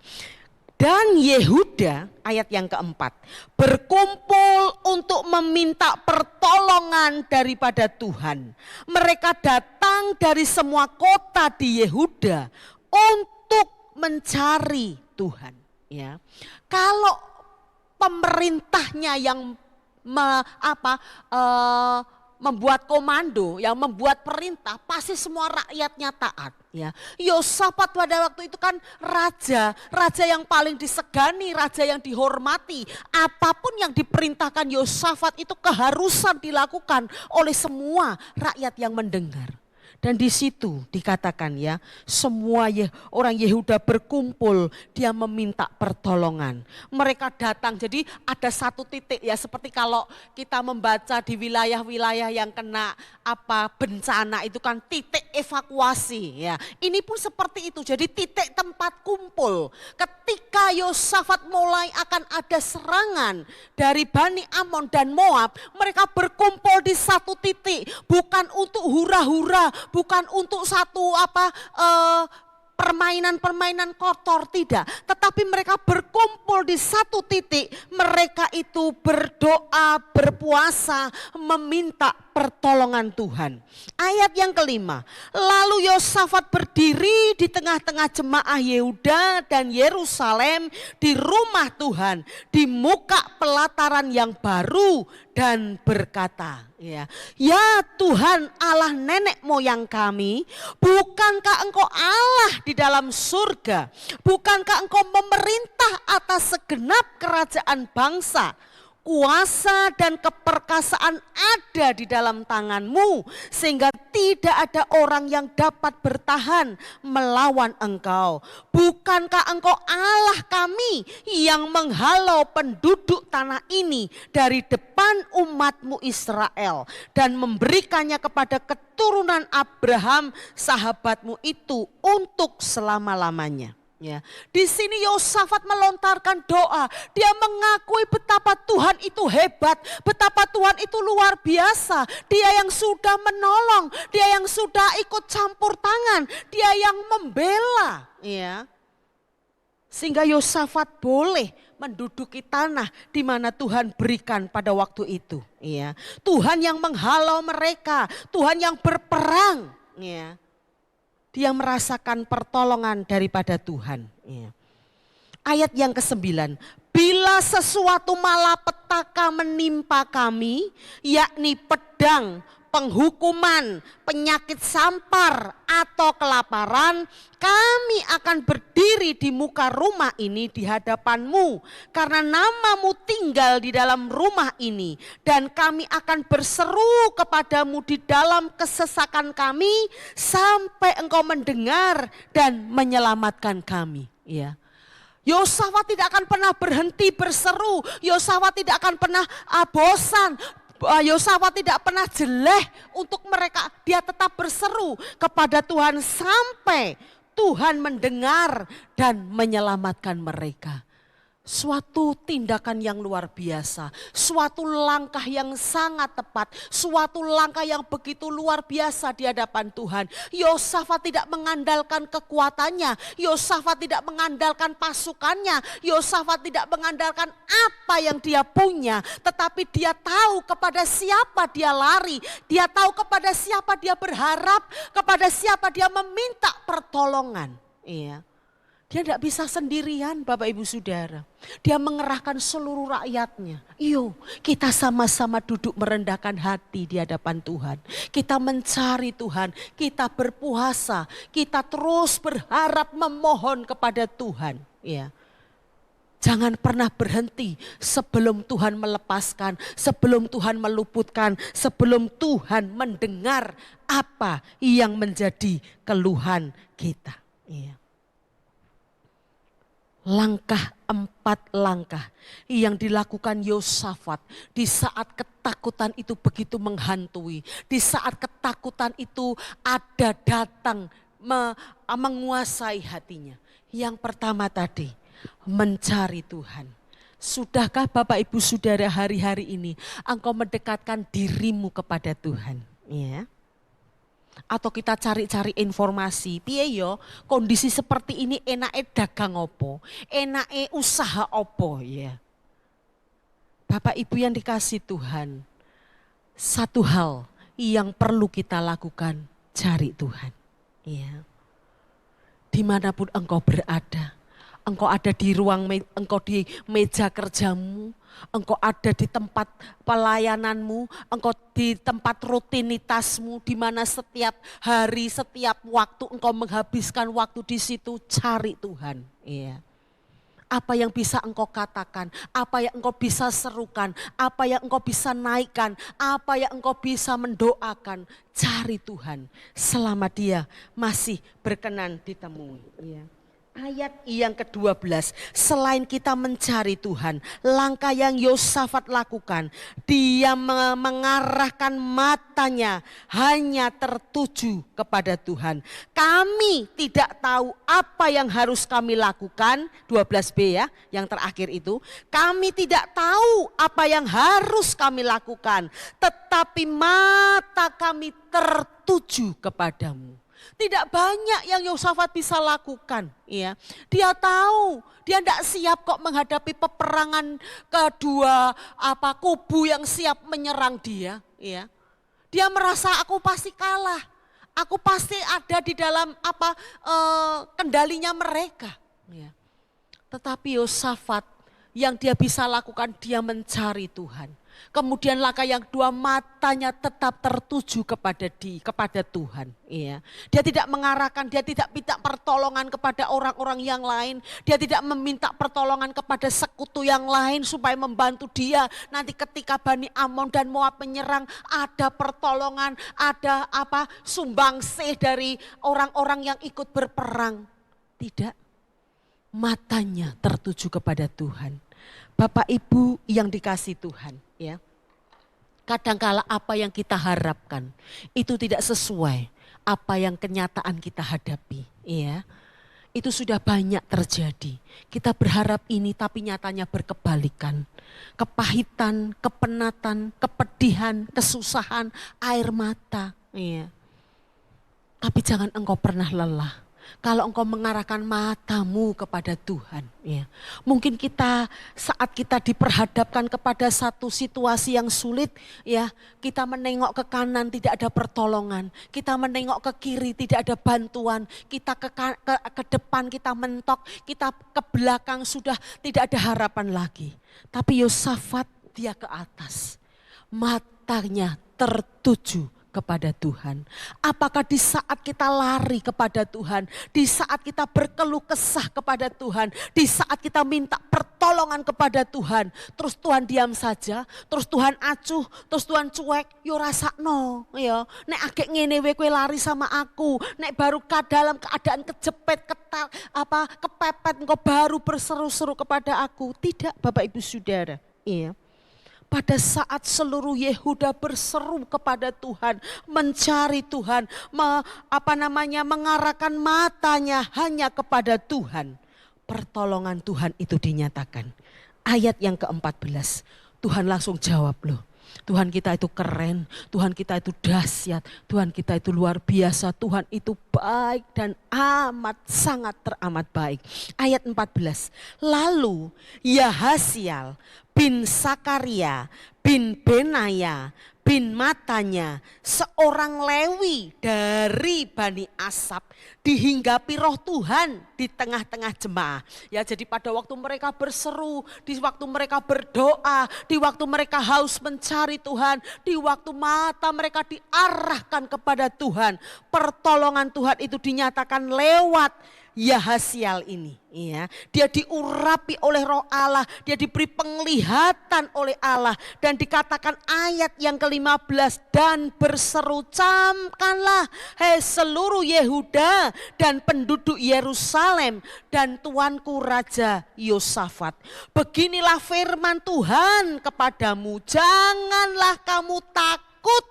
Dan Yehuda, ayat yang keempat, berkumpul untuk meminta pertolongan daripada Tuhan. Mereka datang dari semua kota di Yehuda untuk mencari Tuhan. Ya, kalau pemerintahnya yang membuat komando, yang membuat perintah, pasti semua rakyatnya taat. Ya, Yosafat pada waktu itu kan raja yang paling disegani, raja yang dihormati. Apapun yang diperintahkan Yosafat itu keharusan dilakukan oleh semua rakyat yang mendengar. Dan di situ dikatakan ya, semua orang Yehuda berkumpul, dia meminta pertolongan. Mereka datang, jadi ada satu titik ya, seperti kalau kita membaca di wilayah-wilayah yang kena bencana itu kan titik evakuasi ya. Ini pun seperti itu, jadi titik tempat kumpul. Ketika Yosafat mulai akan ada serangan dari Bani Amon dan Moab, mereka berkumpul di satu titik, bukan untuk hura-hura, bukan untuk satu permainan-permainan kotor, tidak. Tetapi mereka berkumpul di satu titik, mereka itu berdoa, berpuasa, meminta pertolongan Tuhan. Ayat yang kelima, lalu Yosafat berdiri di tengah-tengah jemaah Yehuda dan Yerusalem di rumah Tuhan, di muka pelataran yang baru, dan berkata, ya Tuhan Allah nenek moyang kami, bukankah Engkau Allah di dalam surga? Bukankah Engkau memerintah atas segenap kerajaan bangsa? Kuasa dan keperkasaan ada di dalam tangan-Mu, sehingga tidak ada orang yang dapat bertahan melawan Engkau. Bukankah Engkau Allah kami yang menghalau penduduk tanah ini dari depan umat-Mu Israel dan memberikannya kepada keturunan Abraham sahabat-Mu itu untuk selama-lamanya. Ya, di sini Yosafat melontarkan doa. Dia mengakui betapa Tuhan itu hebat, betapa Tuhan itu luar biasa. Dia yang sudah menolong, dia yang sudah ikut campur tangan, dia yang membela. Ya, sehingga Yosafat boleh menduduki tanah di mana Tuhan berikan pada waktu itu. Ya, Tuhan yang menghalau mereka, Tuhan yang berperang. Ya. Dia merasakan pertolongan daripada Tuhan. Ayat yang ke-9. Bila sesuatu malapetaka menimpa kami, yakni pedang, penghukuman, penyakit sampar, atau kelaparan, kami akan berdiri di muka rumah ini di hadapan-Mu, karena nama-Mu tinggal di dalam rumah ini, dan kami akan berseru kepadamu di dalam kesesakan kami, sampai Engkau mendengar dan menyelamatkan kami. Ya. Yosafat tidak akan pernah berhenti berseru, Yosafat tidak akan pernah bosan, Yosafat tidak pernah jeleh untuk mereka. Dia tetap berseru kepada Tuhan sampai Tuhan mendengar dan menyelamatkan mereka. Suatu tindakan yang luar biasa, suatu langkah yang sangat tepat, suatu langkah yang begitu luar biasa di hadapan Tuhan. Yosafat tidak mengandalkan kekuatannya, Yosafat tidak mengandalkan pasukannya, Yosafat tidak mengandalkan apa yang dia punya, tetapi dia tahu kepada siapa dia lari, dia tahu kepada siapa dia berharap, kepada siapa dia meminta pertolongan. Iya. Dia tidak bisa sendirian Bapak Ibu Saudara. Dia mengerahkan seluruh rakyatnya. Yuk kita sama-sama duduk merendahkan hati di hadapan Tuhan. Kita mencari Tuhan, kita berpuasa, kita terus berharap memohon kepada Tuhan. Ya. Jangan pernah berhenti sebelum Tuhan melepaskan, sebelum Tuhan meluputkan, sebelum Tuhan mendengar apa yang menjadi keluhan kita. Ya. Langkah 4 langkah yang dilakukan Yosafat di saat ketakutan itu begitu menghantui. Di saat ketakutan itu ada datang menguasai hatinya. Yang pertama tadi, mencari Tuhan. Sudahkah Bapak Ibu Saudara hari-hari ini engkau mendekatkan dirimu kepada Tuhan? Ya. Atau kita cari-cari informasi, piye yo kondisi seperti ini enake dagang opo, enake usaha opo ya. Bapak Ibu yang dikasih Tuhan, satu hal yang perlu kita lakukan, cari Tuhan. Ya. Dimanapun engkau berada, engkau ada di ruang, engkau di meja kerjamu, engkau ada di tempat pelayananmu, engkau di tempat rutinitasmu, di mana setiap hari, setiap waktu engkau menghabiskan waktu di situ, cari Tuhan. Iya. Apa yang bisa engkau katakan, apa yang engkau bisa serukan, apa yang engkau bisa naikkan, apa yang engkau bisa mendoakan, cari Tuhan selama Dia masih berkenan ditemui. Iya. Ayat yang ke-12, selain kita mencari Tuhan, langkah yang Yosafat lakukan, dia mengarahkan matanya hanya tertuju kepada Tuhan. Kami tidak tahu apa yang harus kami lakukan, 12b ya, yang terakhir itu. Kami tidak tahu apa yang harus kami lakukan, tetapi mata kami tertuju kepadamu. Tidak banyak yang Yosafat bisa lakukan, ya. Dia tahu, dia tidak siap kok menghadapi peperangan kedua kubu yang siap menyerang dia, ya. Dia merasa aku pasti kalah. Aku pasti ada di dalam kendalinya mereka, ya. Tetapi Yosafat yang dia bisa lakukan, dia mencari Tuhan. Kemudian langkah yang kedua, matanya tetap tertuju kepada Tuhan. Ya. Dia tidak mengarahkan, dia tidak minta pertolongan kepada orang-orang yang lain. Dia tidak meminta pertolongan kepada sekutu yang lain supaya membantu dia. Nanti ketika Bani Amon dan Moab menyerang, ada pertolongan, ada sumbangsih dari orang-orang yang ikut berperang. Tidak, matanya tertuju kepada Tuhan. Bapak Ibu yang dikasih Tuhan, ya. Kadangkala apa yang kita harapkan itu tidak sesuai apa yang kenyataan kita hadapi, ya. Itu sudah banyak terjadi. Kita berharap ini tapi nyatanya berkebalikan. Kepahitan, kepenatan, kepedihan, kesusahan, air mata, ya. Tapi jangan engkau pernah lelah. Kalau engkau mengarahkan matamu kepada Tuhan, ya. Mungkin saat kita diperhadapkan kepada satu situasi yang sulit, ya, kita menengok ke kanan tidak ada pertolongan, kita menengok ke kiri tidak ada bantuan, kita ke depan kita mentok, kita ke belakang sudah tidak ada harapan lagi. Tapi Yosafat dia ke atas, matanya tertuju kepada Tuhan. Apakah di saat kita lari kepada Tuhan, di saat kita berkeluh kesah kepada Tuhan, di saat kita minta pertolongan kepada Tuhan, terus Tuhan diam saja, terus Tuhan acuh, terus Tuhan cuek, yo rasakno, ya. Nek agek ngene we kowe lari sama aku, nek baru dalam keadaan kejepit, kepepet engkau baru berseru-seru kepada aku. Tidak, Bapak Ibu Saudara, iya. Pada saat seluruh Yehuda berseru kepada Tuhan, mencari Tuhan, mengarahkan matanya hanya kepada Tuhan, pertolongan Tuhan itu dinyatakan. Ayat yang ke-14, Tuhan langsung jawab loh. Tuhan kita itu keren, Tuhan kita itu dahsyat, Tuhan kita itu luar biasa, Tuhan itu baik dan amat sangat teramat baik. Ayat 14, lalu Yahasiel bin Sakaria bin Benaya bin Matanya, seorang Lewi dari Bani Asaf, dihinggapi roh Tuhan di tengah-tengah jemaah. Ya, jadi pada waktu mereka berseru, di waktu mereka berdoa, di waktu mereka haus mencari Tuhan, di waktu mata mereka diarahkan kepada Tuhan, pertolongan Tuhan itu dinyatakan lewat Yahasiel ini, ya. Dia diurapi oleh Roh Allah, dia diberi penglihatan oleh Allah, dan dikatakan ayat yang ke-15, dan berseru, camkanlah hai seluruh Yehuda dan penduduk Yerusalem dan tuanku Raja Yosafat. Beginilah firman Tuhan kepadamu, janganlah kamu takut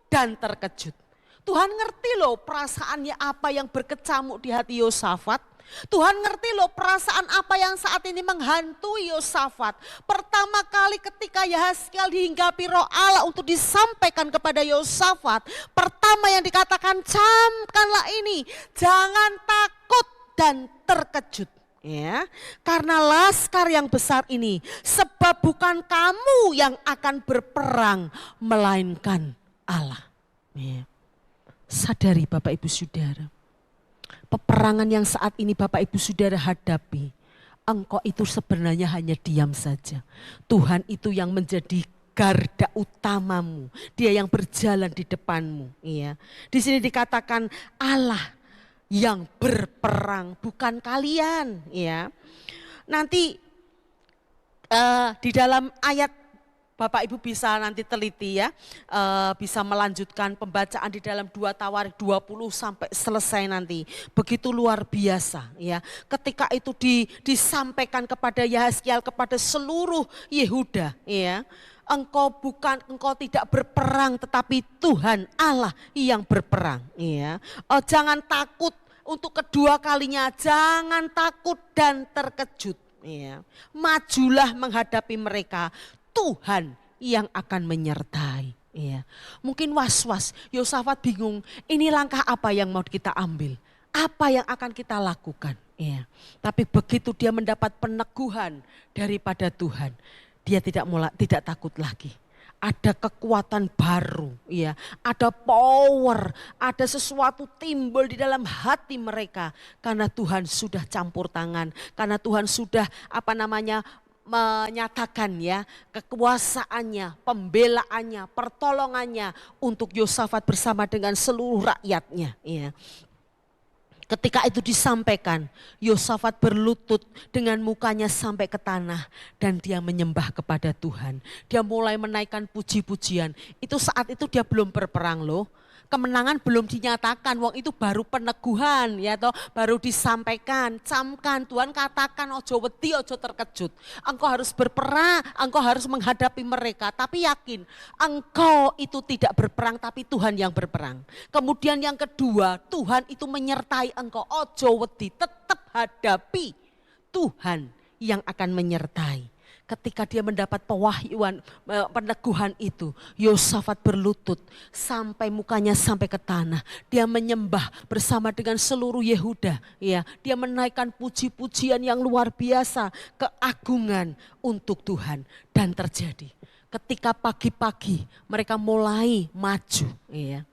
dan terkejut. Tuhan ngerti loh perasaannya apa yang berkecamuk di hati Yosafat. Tuhan ngerti loh perasaan apa yang saat ini menghantui Yosafat. Pertama kali ketika Yahasiel dihinggapi roh Allah untuk disampaikan kepada Yosafat, pertama yang dikatakan, camkanlah ini, jangan takut dan terkejut. Ya, karena laskar yang besar ini, sebab bukan kamu yang akan berperang, melainkan Allah. Ya. Sadari Bapak Ibu Saudara, peperangan yang saat ini Bapak Ibu Saudara hadapi, engkau itu sebenarnya hanya diam saja. Tuhan itu yang menjadi garda utamamu, dia yang berjalan di depanmu. Ya. Di sini dikatakan Allah yang berperang, bukan kalian. Ya. Nanti di dalam ayat, Bapak Ibu bisa nanti teliti ya, bisa melanjutkan pembacaan di dalam 2 Tawarik 20 sampai selesai nanti. Begitu luar biasa ya. Ketika itu disampaikan kepada Yahasiel, kepada seluruh Yehuda ya. Engkau tidak berperang, tetapi Tuhan Allah yang berperang ya. Jangan takut untuk kedua kalinya, jangan takut dan terkejut ya. Majulah menghadapi mereka. Tuhan yang akan menyertai. Iya. Mungkin was-was, Yosafat bingung, ini langkah apa yang mau kita ambil? Apa yang akan kita lakukan? Iya. Tapi begitu dia mendapat peneguhan daripada Tuhan, dia tidak takut lagi. Ada kekuatan baru, ya, ada power, ada sesuatu timbul di dalam hati mereka karena Tuhan sudah campur tangan, karena Tuhan sudah menyatakan ya kekuasaannya, pembelaannya, pertolongannya untuk Yosafat bersama dengan seluruh rakyatnya. Ya. Ketika itu disampaikan, Yosafat berlutut dengan mukanya sampai ke tanah dan dia menyembah kepada Tuhan. Dia mulai menaikkan puji-pujian. Itu saat itu dia belum berperang loh. Kemenangan belum dinyatakan, wong itu baru peneguhan ya toh, baru disampaikan, camkan, Tuhan katakan ojo wedi, ojo terkejut. Engkau harus berperang, engkau harus menghadapi mereka, tapi yakin engkau itu tidak berperang tapi Tuhan yang berperang. Kemudian yang kedua, Tuhan itu menyertai engkau, ojo wedi, tetap hadapi, Tuhan yang akan menyertai. Ketika dia mendapat pewahyuan, peneguhan itu, Yosafat berlutut sampai mukanya sampai ke tanah. Dia menyembah bersama dengan seluruh Yehuda. Ya, dia menaikkan puji-pujian yang luar biasa, keagungan untuk Tuhan. Dan terjadi ketika pagi-pagi mereka mulai maju. Ya.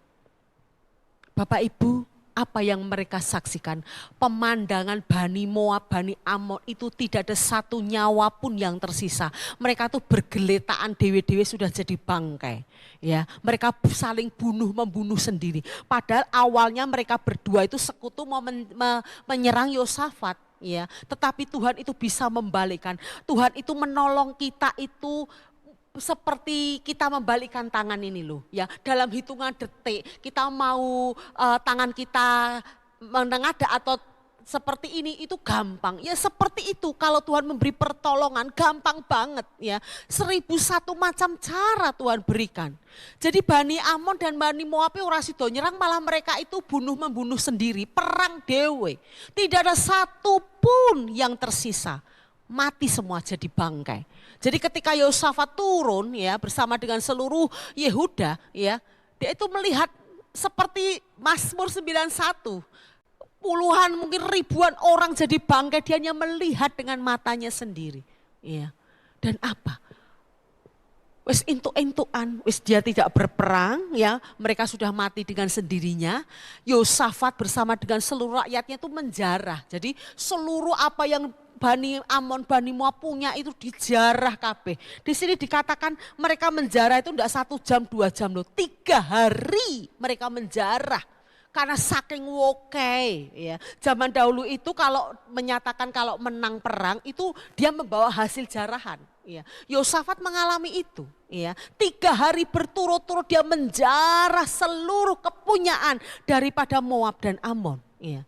Bapak Ibu, apa yang mereka saksikan, pemandangan Bani Moab, Bani Amon itu tidak ada satu nyawa pun yang tersisa. Mereka tuh bergeletaan dewe-dewe sudah jadi bangkai. Ya, mereka saling membunuh sendiri. Padahal awalnya mereka berdua itu sekutu mau menyerang Yosafat. Ya, tetapi Tuhan itu bisa membalikkan. Tuhan itu menolong kita itu seperti kita membalikkan tangan ini loh ya, dalam hitungan detik kita mau tangan kita menengadah atau seperti ini itu gampang ya, seperti itu kalau Tuhan memberi pertolongan gampang banget ya, 1001 macam cara Tuhan berikan. Jadi Bani Amon dan Bani Moab ora sida nyerang, malah mereka itu membunuh sendiri, perang dewe, tidak ada satu pun yang tersisa, mati semua jadi bangkai. Jadi ketika Yosafat turun ya bersama dengan seluruh Yehuda ya, dia itu melihat seperti Mazmur 91. Puluhan mungkin ribuan orang jadi bangkai, dia hanya melihat dengan matanya sendiri. Ya. Dan apa? Wis entuk-entukan, wis dia tidak berperang ya, mereka sudah mati dengan sendirinya. Yosafat bersama dengan seluruh rakyatnya itu menjarah. Jadi seluruh apa yang Bani Amon, Bani Moab punya itu dijarah kabeh. Di sini dikatakan mereka menjarah itu tidak 1 jam 2 jam loh, 3 hari mereka menjarah. Karena saking wokai ya. Zaman dahulu itu kalau menyatakan kalau menang perang itu dia membawa hasil jarahan. Ya. Yosafat mengalami itu. Ya. 3 hari berturut-turut dia menjarah seluruh kepunyaan daripada Moab dan Amon. Ya.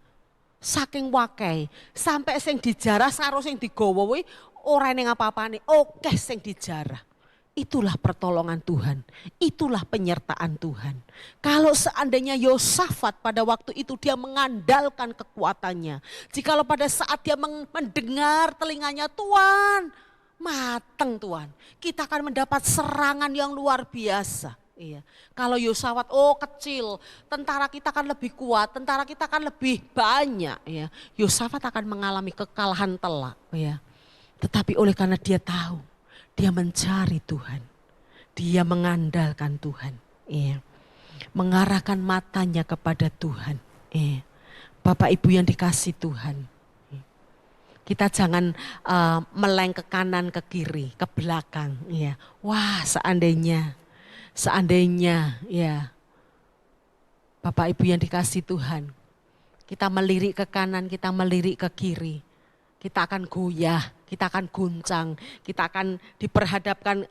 Saking wakai, sampai sing dijarah karo sing digawa kuwi ora ning apa-apane, oke sing dijarah. Itulah pertolongan Tuhan, itulah penyertaan Tuhan. Kalau seandainya Yosafat pada waktu itu dia mengandalkan kekuatannya, jikalau pada saat dia mendengar telinganya, Tuhan, mateng Tuhan, kita akan mendapat serangan yang luar biasa. Iya. Kalau Yosafat, kecil, tentara kita kan lebih kuat, tentara kita kan lebih banyak. Ya. Yosafat akan mengalami kekalahan telak. Ya. Tetapi oleh karena dia tahu, dia mencari Tuhan, dia mengandalkan Tuhan. Ya. Mengarahkan matanya kepada Tuhan. Ya. Bapak Ibu yang dikasih Tuhan, kita jangan meleng ke kanan, ke kiri, ke belakang. Ya. Wah, seandainya ya Bapak Ibu yang dikasih Tuhan, kita melirik ke kanan, kita melirik ke kiri, kita akan goyah, kita akan goncang, kita akan diperhadapkan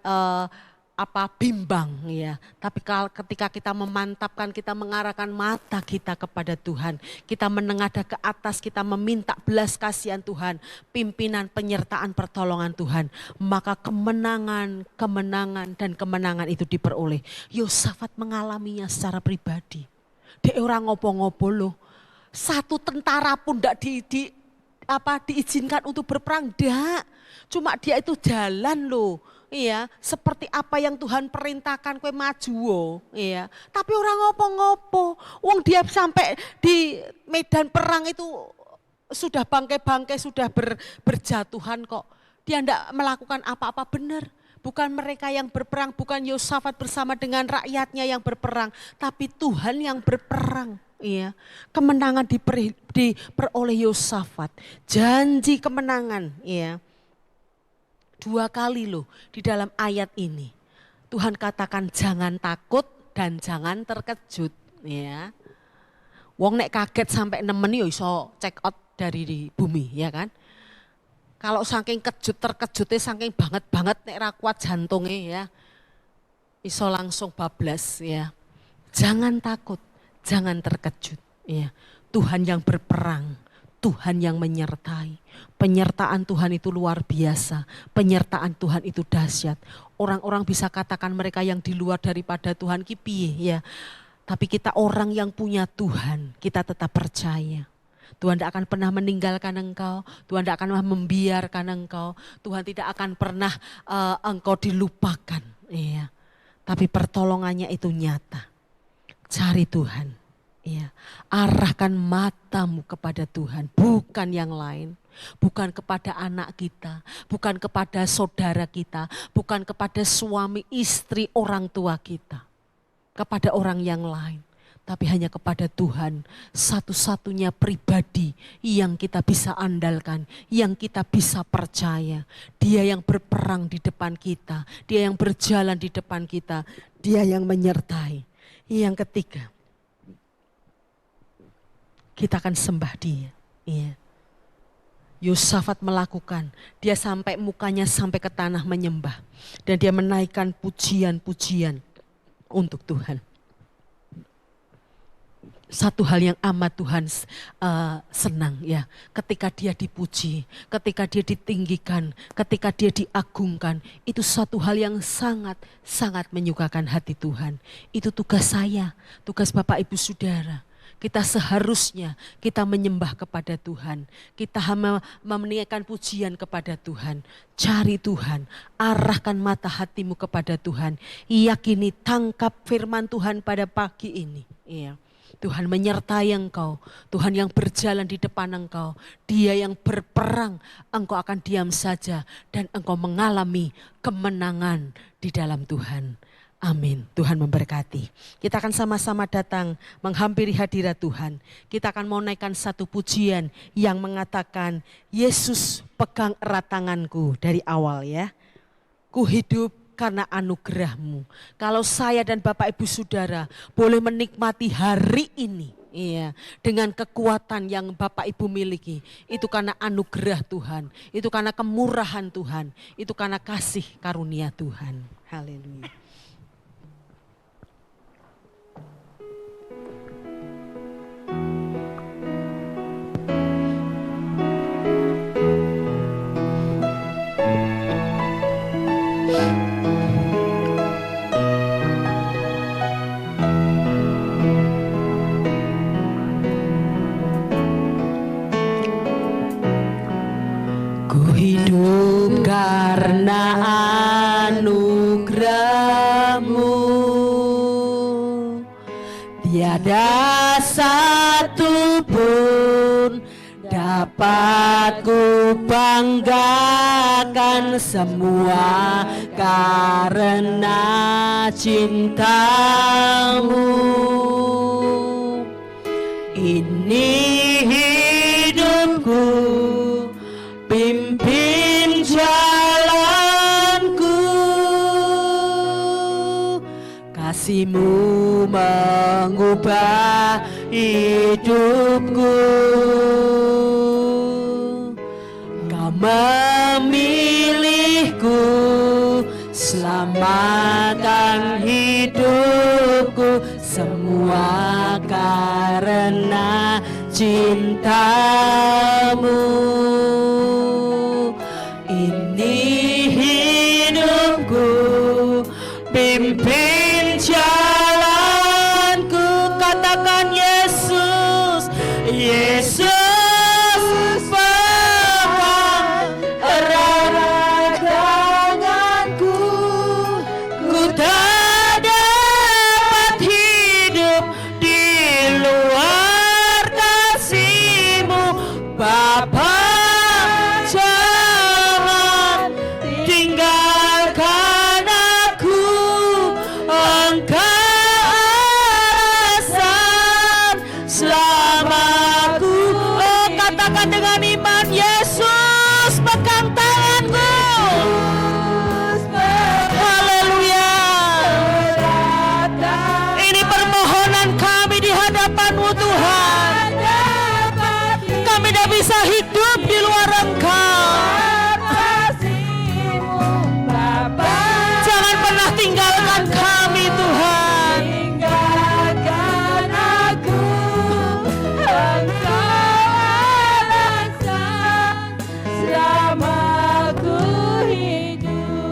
bimbang ya. Tapi ketika kita memantapkan, kita mengarahkan mata kita kepada Tuhan, kita menengadah ke atas, kita meminta belas kasihan Tuhan, pimpinan, penyertaan, pertolongan Tuhan, maka kemenangan dan kemenangan itu diperoleh. Yosafat mengalaminya secara pribadi. Dia orang ngopo-ngopo loh. Satu tentara pun tidak diizinkan untuk berperang, enggak. Cuma dia itu jalan loh. iya, seperti apa yang Tuhan perintahkan kowe maju wo, iya. Tapi orang ngopo-ngopo, wong dia sampai di medan perang itu sudah bangkai-bangkai, sudah berjatuhan kok. Dia tidak melakukan apa-apa, benar. Bukan mereka yang berperang, bukan Yosafat bersama dengan rakyatnya yang berperang, tapi Tuhan yang berperang. Iya, kemenangan diperoleh Yosafat, janji kemenangan. Iya, 2 kali loh di dalam ayat ini Tuhan katakan jangan takut dan jangan terkejut. Ya, wong nek kaget sampai nemen yo iso check out dari di bumi, ya kan? Kalau saking terkejutnya saking banget nek ra kuat jantungnya ya, iso langsung bablas ya. Jangan takut, jangan terkejut ya. Tuhan yang berperang, Tuhan yang menyertai. Penyertaan Tuhan itu luar biasa, penyertaan Tuhan itu dahsyat. Orang-orang bisa katakan mereka yang di luar daripada Tuhan ki piye ya. Tapi kita orang yang punya Tuhan, kita tetap percaya. Tuhan tidak akan pernah meninggalkan engkau, Tuhan tidak akan pernah membiarkan engkau, Tuhan tidak akan pernah engkau dilupakan. Ya. Tapi pertolongannya itu nyata. Cari Tuhan, ya. Arahkan matamu kepada Tuhan, bukan yang lain. Bukan kepada anak kita, bukan kepada saudara kita, bukan kepada suami, istri, orang tua kita. Kepada orang yang lain. Tapi hanya kepada Tuhan, satu-satunya pribadi yang kita bisa andalkan, yang kita bisa percaya. Dia yang berperang di depan kita, dia yang berjalan di depan kita, dia yang menyertai. Yang ketiga, kita akan sembah dia. Iya. Yosafat melakukan, dia sampai mukanya sampai ke tanah menyembah. Dan dia menaikkan pujian-pujian untuk Tuhan. Satu hal yang amat Tuhan senang ya, ketika dia dipuji, ketika dia ditinggikan, ketika dia diagungkan, itu satu hal yang sangat menyukakan hati Tuhan. Itu tugas saya, tugas Bapak Ibu Saudara. Kita seharusnya kita menyembah kepada Tuhan, kita menaikkan pujian kepada Tuhan. Cari Tuhan, arahkan mata hatimu kepada Tuhan, yakini tangkap firman Tuhan pada pagi ini. Iya. Tuhan menyertai engkau, Tuhan yang berjalan di depan engkau, dia yang berperang, engkau akan diam saja dan engkau mengalami kemenangan di dalam Tuhan. Amin. Tuhan memberkati. Kita akan sama-sama datang menghampiri hadirat Tuhan. Kita akan mau naikkan satu pujian yang mengatakan, Yesus pegang erat tanganku dari awal ya. Ku hidup karena anugerah-Mu. Kalau saya dan Bapak Ibu Saudara boleh menikmati hari ini, iya, dengan kekuatan yang Bapak Ibu miliki, itu karena anugerah Tuhan, itu karena kemurahan Tuhan, itu karena kasih karunia Tuhan. Haleluya. Hidup karena anugerah-Mu, tiada satu pun dapat ku banggakan, semua karena cinta-Mu. Ini hidupku, pimpin jalanku, kasih-Mu mengubah hidupku. Kau memilihku, selamatkan hidupku, semua karena cinta-Mu. Ini hidupku, pimpin jalanku, katakan Yesus, Yesus pegang erat tanganku.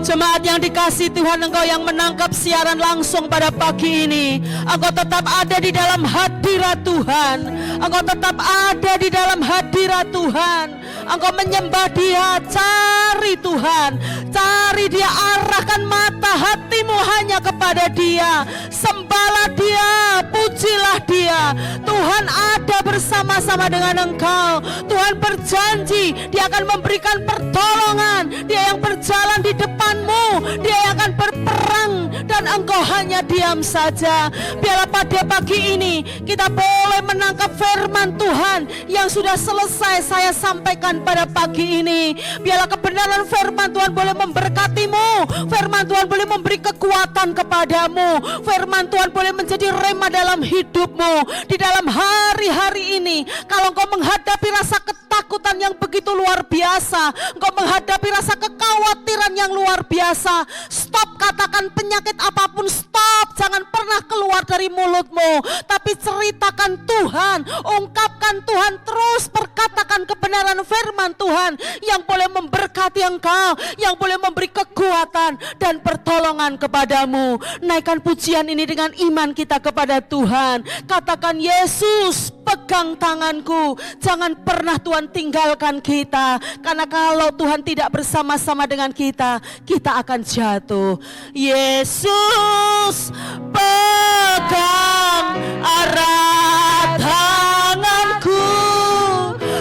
Jemaat yang dikasihi Tuhan, engkau yang menangkap siaran langsung pada pagi ini, engkau tetap ada di dalam hadirat Tuhan. Engkau tetap ada di dalam hadirat Tuhan. Engkau menyembah Dia, cari Tuhan, cari Dia, arahkan mata hatimu hanya kepada Dia. Sembahlah Dia, pujilah Dia. Tuhan ada bersama-sama dengan engkau. Tuhan berjanji Dia akan memberikan pertolongan. Dia yang berjalan di depanmu, Dia yang akan berperang, dan engkau hanya diam saja. Biarlah pada pagi ini kita boleh menangkap firman Tuhan yang sudah selesai saya sampaikan pada pagi ini. Biarlah kebenaran firman Tuhan boleh memberkatimu. Firman Tuhan boleh memberi kekuatan kepadamu. Firman Tuhan boleh menjadi rema dalam hidupmu. Di dalam hari-hari ini, kalau engkau menghadapi rasa ketakutan yang begitu luar biasa, engkau menghadapi rasa kekhawatiran yang luar biasa, stop, katakan penyakit apapun, stop, jangan pernah keluar dari mulutmu, tapi ceritakan Tuhan, ungkapkan Tuhan, terus perkatakan kebenaran firman Tuhan yang boleh memberkati engkau, yang boleh memberi kekuatan dan pertolongan kepadamu. Naikkan pujian ini dengan iman kita kepada Tuhan. Katakan, Yesus, pegang tanganku, jangan pernah Tuhan tinggalkan kita, karena kalau Tuhan tidak bersama-sama dengan kita, kita akan jatuh. Yesus, pegang erat tanganku,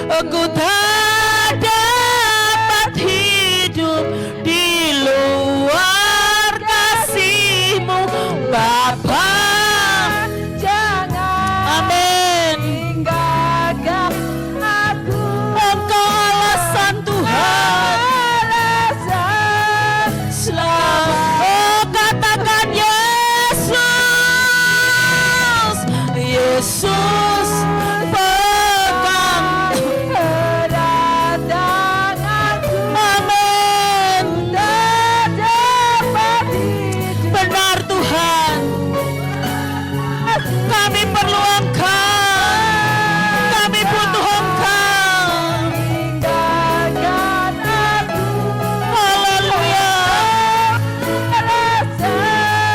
aku tak dapat hidup di luar kasih-Mu, Bapa. Yesus, pegang erat tanganku, amin. Benar Tuhan, kami perlu Engkau, kami butuh Engkau. Haleluya.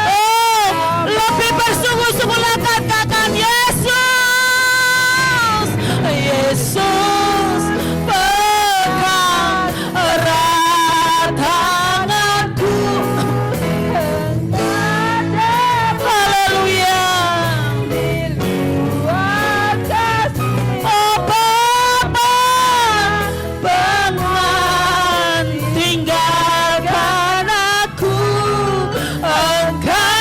Oh, lebih bersungguh-sungguh katakan, Yesus, pegang erat tanganku. Haleluya. Oh Bapa, jangan tinggalkan aku. Engkau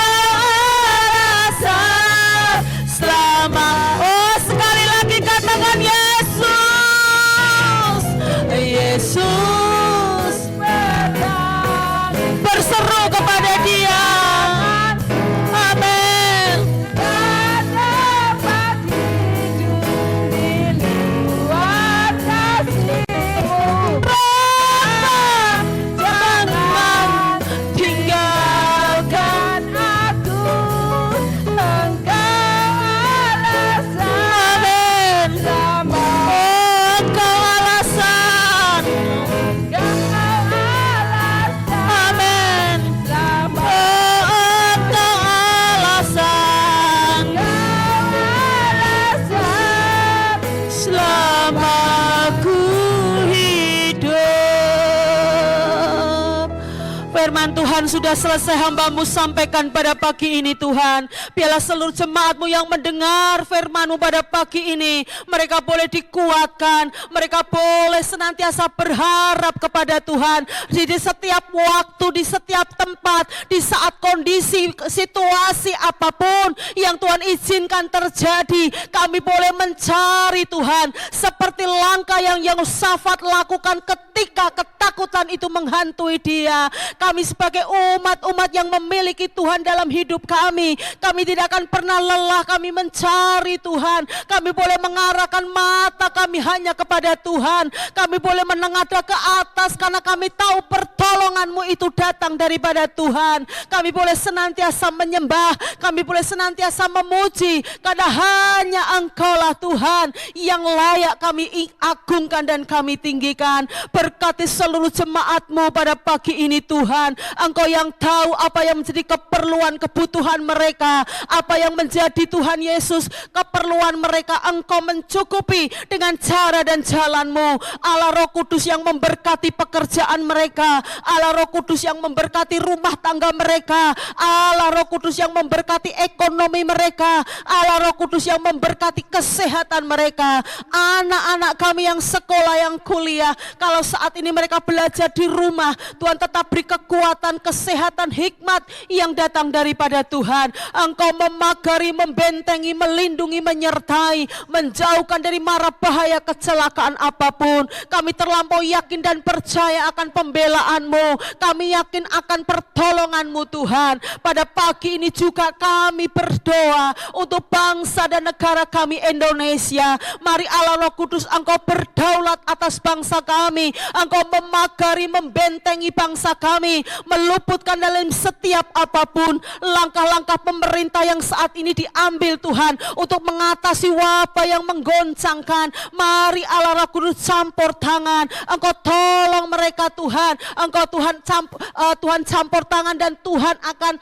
rasa selamat. Oh, sekali lagi katakan, Yesus, berseru kepada Dia, amin. Jangan tinggalkan aku, Engkau alasan, amin. Engkau alasan, amin. Engkau alasan, selama ku hidup. Firman Tuhan sudah selesai hamba-Mu sampaikan pada pagi ini Tuhan. Biarlah seluruh jemaat-Mu yang mendengar firman-Mu pada pagi ini, mereka boleh dikuatkan, mereka boleh senantiasa berharap kepada Tuhan. Di setiap waktu, di setiap tempat, di saat kondisi, situasi apapun yang Tuhan izinkan terjadi, kami boleh mencari Tuhan. Seperti langkah yang Yehosafat lakukan ketika ketakutan itu menghantui dia. Kami sebagai umat-umat yang memiliki Tuhan dalam hidup kami tidak akan pernah lelah, kami mencari Tuhan. Kami boleh mengarahkan mata kami hanya kepada Tuhan. Kami boleh menengadah ke atas karena kami tahu pertolongan-Mu itu datang daripada Tuhan. Kami boleh senantiasa menyembah, kami boleh senantiasa memuji, karena hanya Engkau-lah Tuhan yang layak kami agungkan dan kami tinggikan. Berkati seluruh jemaat-Mu pada pagi ini Tuhan. Tuhan. Engkau yang tahu apa yang menjadi keperluan kebutuhan mereka, apa yang menjadi Tuhan Yesus keperluan mereka. Engkau mencukupi dengan cara dan jalan-Mu. Allah Roh Kudus yang memberkati pekerjaan mereka, Allah Roh Kudus yang memberkati rumah tangga mereka, Allah Roh Kudus yang memberkati ekonomi mereka, Allah Roh Kudus yang memberkati kesehatan mereka. Anak-anak kami yang sekolah, yang kuliah, kalau saat ini mereka belajar di rumah, Tuhan tetap beri kekuatan, kesehatan, hikmat yang datang daripada Tuhan. Engkau memagari, membentengi, melindungi, menyertai, menjauhkan dari mara bahaya kecelakaan apapun. Kami terlampau yakin dan percaya akan pembelaan-Mu. Kami yakin akan pertolongan-Mu Tuhan. Pada pagi ini juga kami berdoa untuk bangsa dan negara kami Indonesia. Mari Allah Roh Kudus, Engkau berdaulat atas bangsa kami. Engkau memagari, membentengi bangsa kami, meluputkan dalam setiap apapun langkah-langkah pemerintah yang saat ini diambil Tuhan untuk mengatasi wabah yang menggoncangkan. Mari Allah Roh Kudus campur tangan, Engkau tolong mereka Tuhan. Engkau Tuhan campur tangan dan Tuhan akan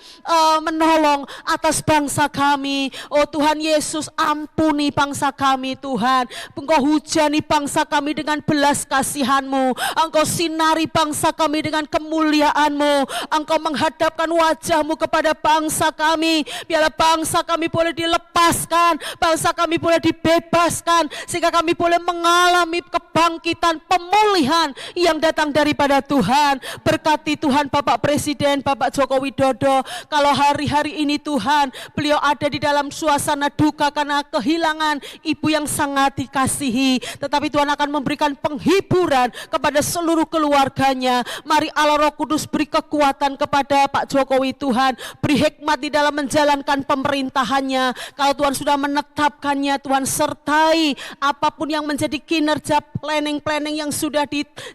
menolong atas bangsa kami. Oh Tuhan Yesus, ampuni bangsa kami Tuhan. Engkau hujani bangsa kami dengan belas kasihan-Mu. Engkau sinari bangsa kami dengan kemuliaan-Mu. Engkau menghadapkan wajah-Mu kepada bangsa kami. Biarlah bangsa kami boleh dilepaskan, bangsa kami boleh dibebaskan, sehingga kami boleh mengalami kebangkitan, pemulihan yang datang daripada Tuhan. Berkati Tuhan Bapak Presiden, Bapak Joko Widodo. Kalau hari-hari ini Tuhan, beliau ada di dalam suasana duka karena kehilangan ibu yang sangat dikasihi, tetapi Tuhan akan memberikan penghiburan kepada seluruh keluarganya. Mari Allah Roh Kudus beri kekuatan kepada Pak Jokowi Tuhan, beri hikmat di dalam menjalankan pemerintahannya. Kalau Tuhan sudah menetapkannya, Tuhan sertai apapun yang menjadi kinerja planning-planning yang sudah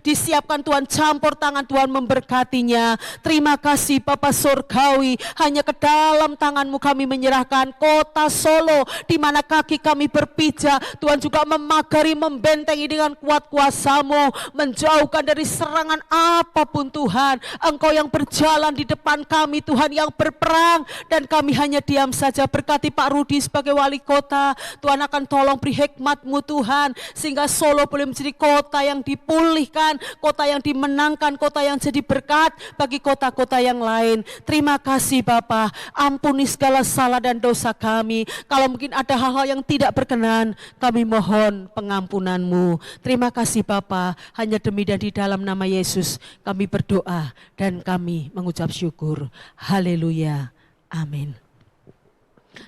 disiapkan, Tuhan campur tangan, Tuhan memberkatinya. Terima kasih Bapa Surgawi, hanya ke dalam tangan-Mu kami menyerahkan kota Solo, di mana kaki kami berpijak. Tuhan juga memagari, membentengi dengan kuat kuasa-Mu, menjauhkan dari serangan apapun Tuhan. Engkau yang berjalan di depan kami Tuhan, yang berperang, dan kami hanya diam saja. Berkati Pak Rudi sebagai wali kota, Tuhan akan tolong beri hikmat-Mu Tuhan, sehingga Solo boleh menjadi kota yang dipulihkan, kota yang dimenangkan, kota yang jadi berkat bagi kota-kota yang lain. Terima kasih Bapa, ampuni segala salah dan dosa kami. Kalau mungkin ada hal-hal yang tidak berkenan, kami mohon pengampunan-Mu. Terima kasih Bapa, hanya demi dan di dalam nama Yesus kami berdoa dan kami mengucap syukur. Haleluya, amin.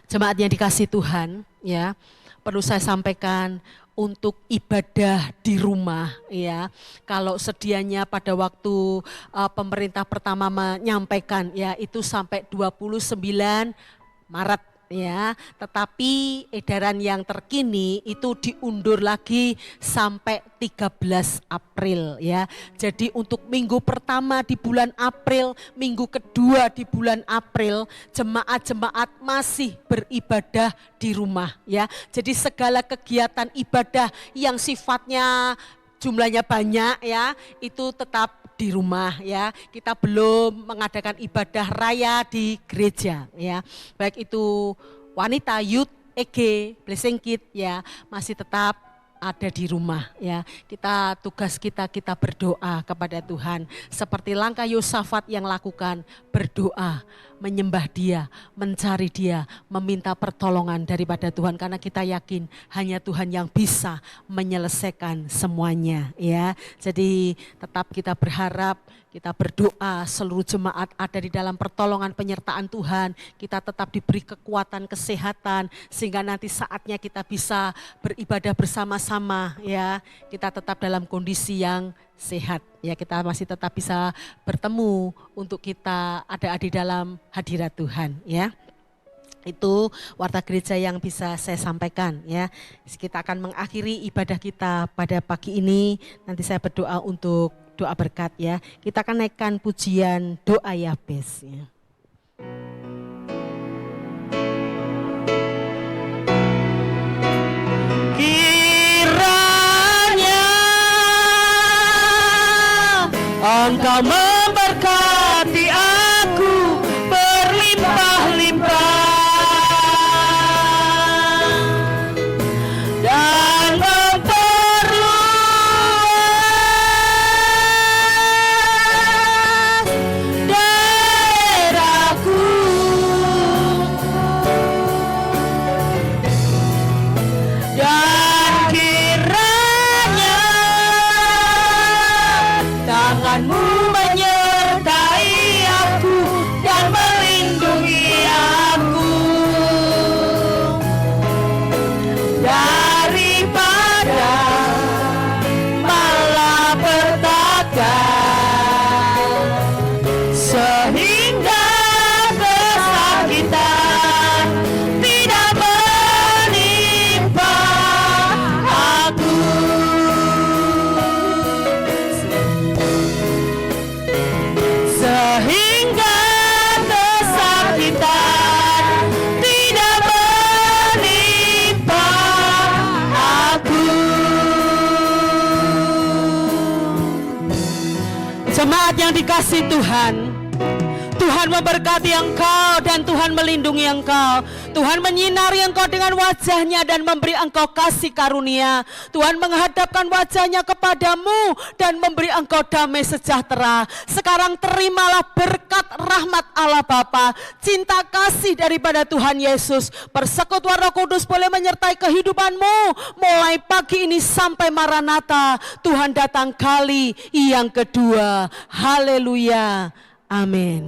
Jemaat yang dikasihi Tuhan, ya, perlu saya sampaikan untuk ibadah di rumah, ya. Kalau sedianya pada waktu pemerintah pertama menyampaikan, ya, itu sampai 29 Maret, ya, tetapi edaran yang terkini itu diundur lagi sampai 13 April, ya. Jadi untuk minggu pertama di bulan April, minggu kedua di bulan April, jemaat-jemaat masih beribadah di rumah, ya. Jadi segala kegiatan ibadah yang sifatnya jumlahnya banyak, ya, itu tetap di rumah, ya. Kita belum mengadakan ibadah raya di gereja, ya. Baik itu wanita, youth, EG, blessing kit, ya, masih tetap ada di rumah, ya. Tugas kita berdoa kepada Tuhan seperti langkah Yosafat yang lakukan, berdoa, menyembah Dia, mencari Dia, meminta pertolongan daripada Tuhan, karena kita yakin hanya Tuhan yang bisa menyelesaikan semuanya, ya. Jadi tetap kita berharap, kita berdoa, seluruh jemaat ada di dalam pertolongan penyertaan Tuhan, kita tetap diberi kekuatan, kesehatan, sehingga nanti saatnya kita bisa beribadah bersama-sama, ya. Kita tetap dalam kondisi yang sehat, ya, kita masih tetap bisa bertemu untuk kita ada di dalam hadirat Tuhan, ya. Itu warta gereja yang bisa saya sampaikan, ya. Kita akan mengakhiri ibadah kita pada pagi ini. Nanti saya berdoa untuk doa berkat, ya. Kita akan naikkan pujian doa Yabes, ya. Kiranya Engkau memberkati memberkati aku berlimpah-limpah dan memperluas daerahku. Dan kiranya tanganmu menyertai aku dan melindungi aku daripada malapetaka, sehingga kesakitan tidak menimpa aku. Sehingga kesakitan tidak menimpa aku. Jemaat yang dikasihi Tuhan, Tuhan memberkati engkau dan Tuhan melindungi engkau. Tuhan menyinari engkau dengan wajahnya dan memberi engkau kasih karunia. Tuhan menghadapkan wajahnya kepadamu dan memberi engkau damai sejahtera. Sekarang terimalah berkat rahmat Allah Bapa, cinta kasih daripada Tuhan Yesus. Persekutuan Roh Kudus boleh menyertai kehidupanmu mulai pagi ini sampai Maranatha. Tuhan datang kali yang kedua. Haleluya. Amin.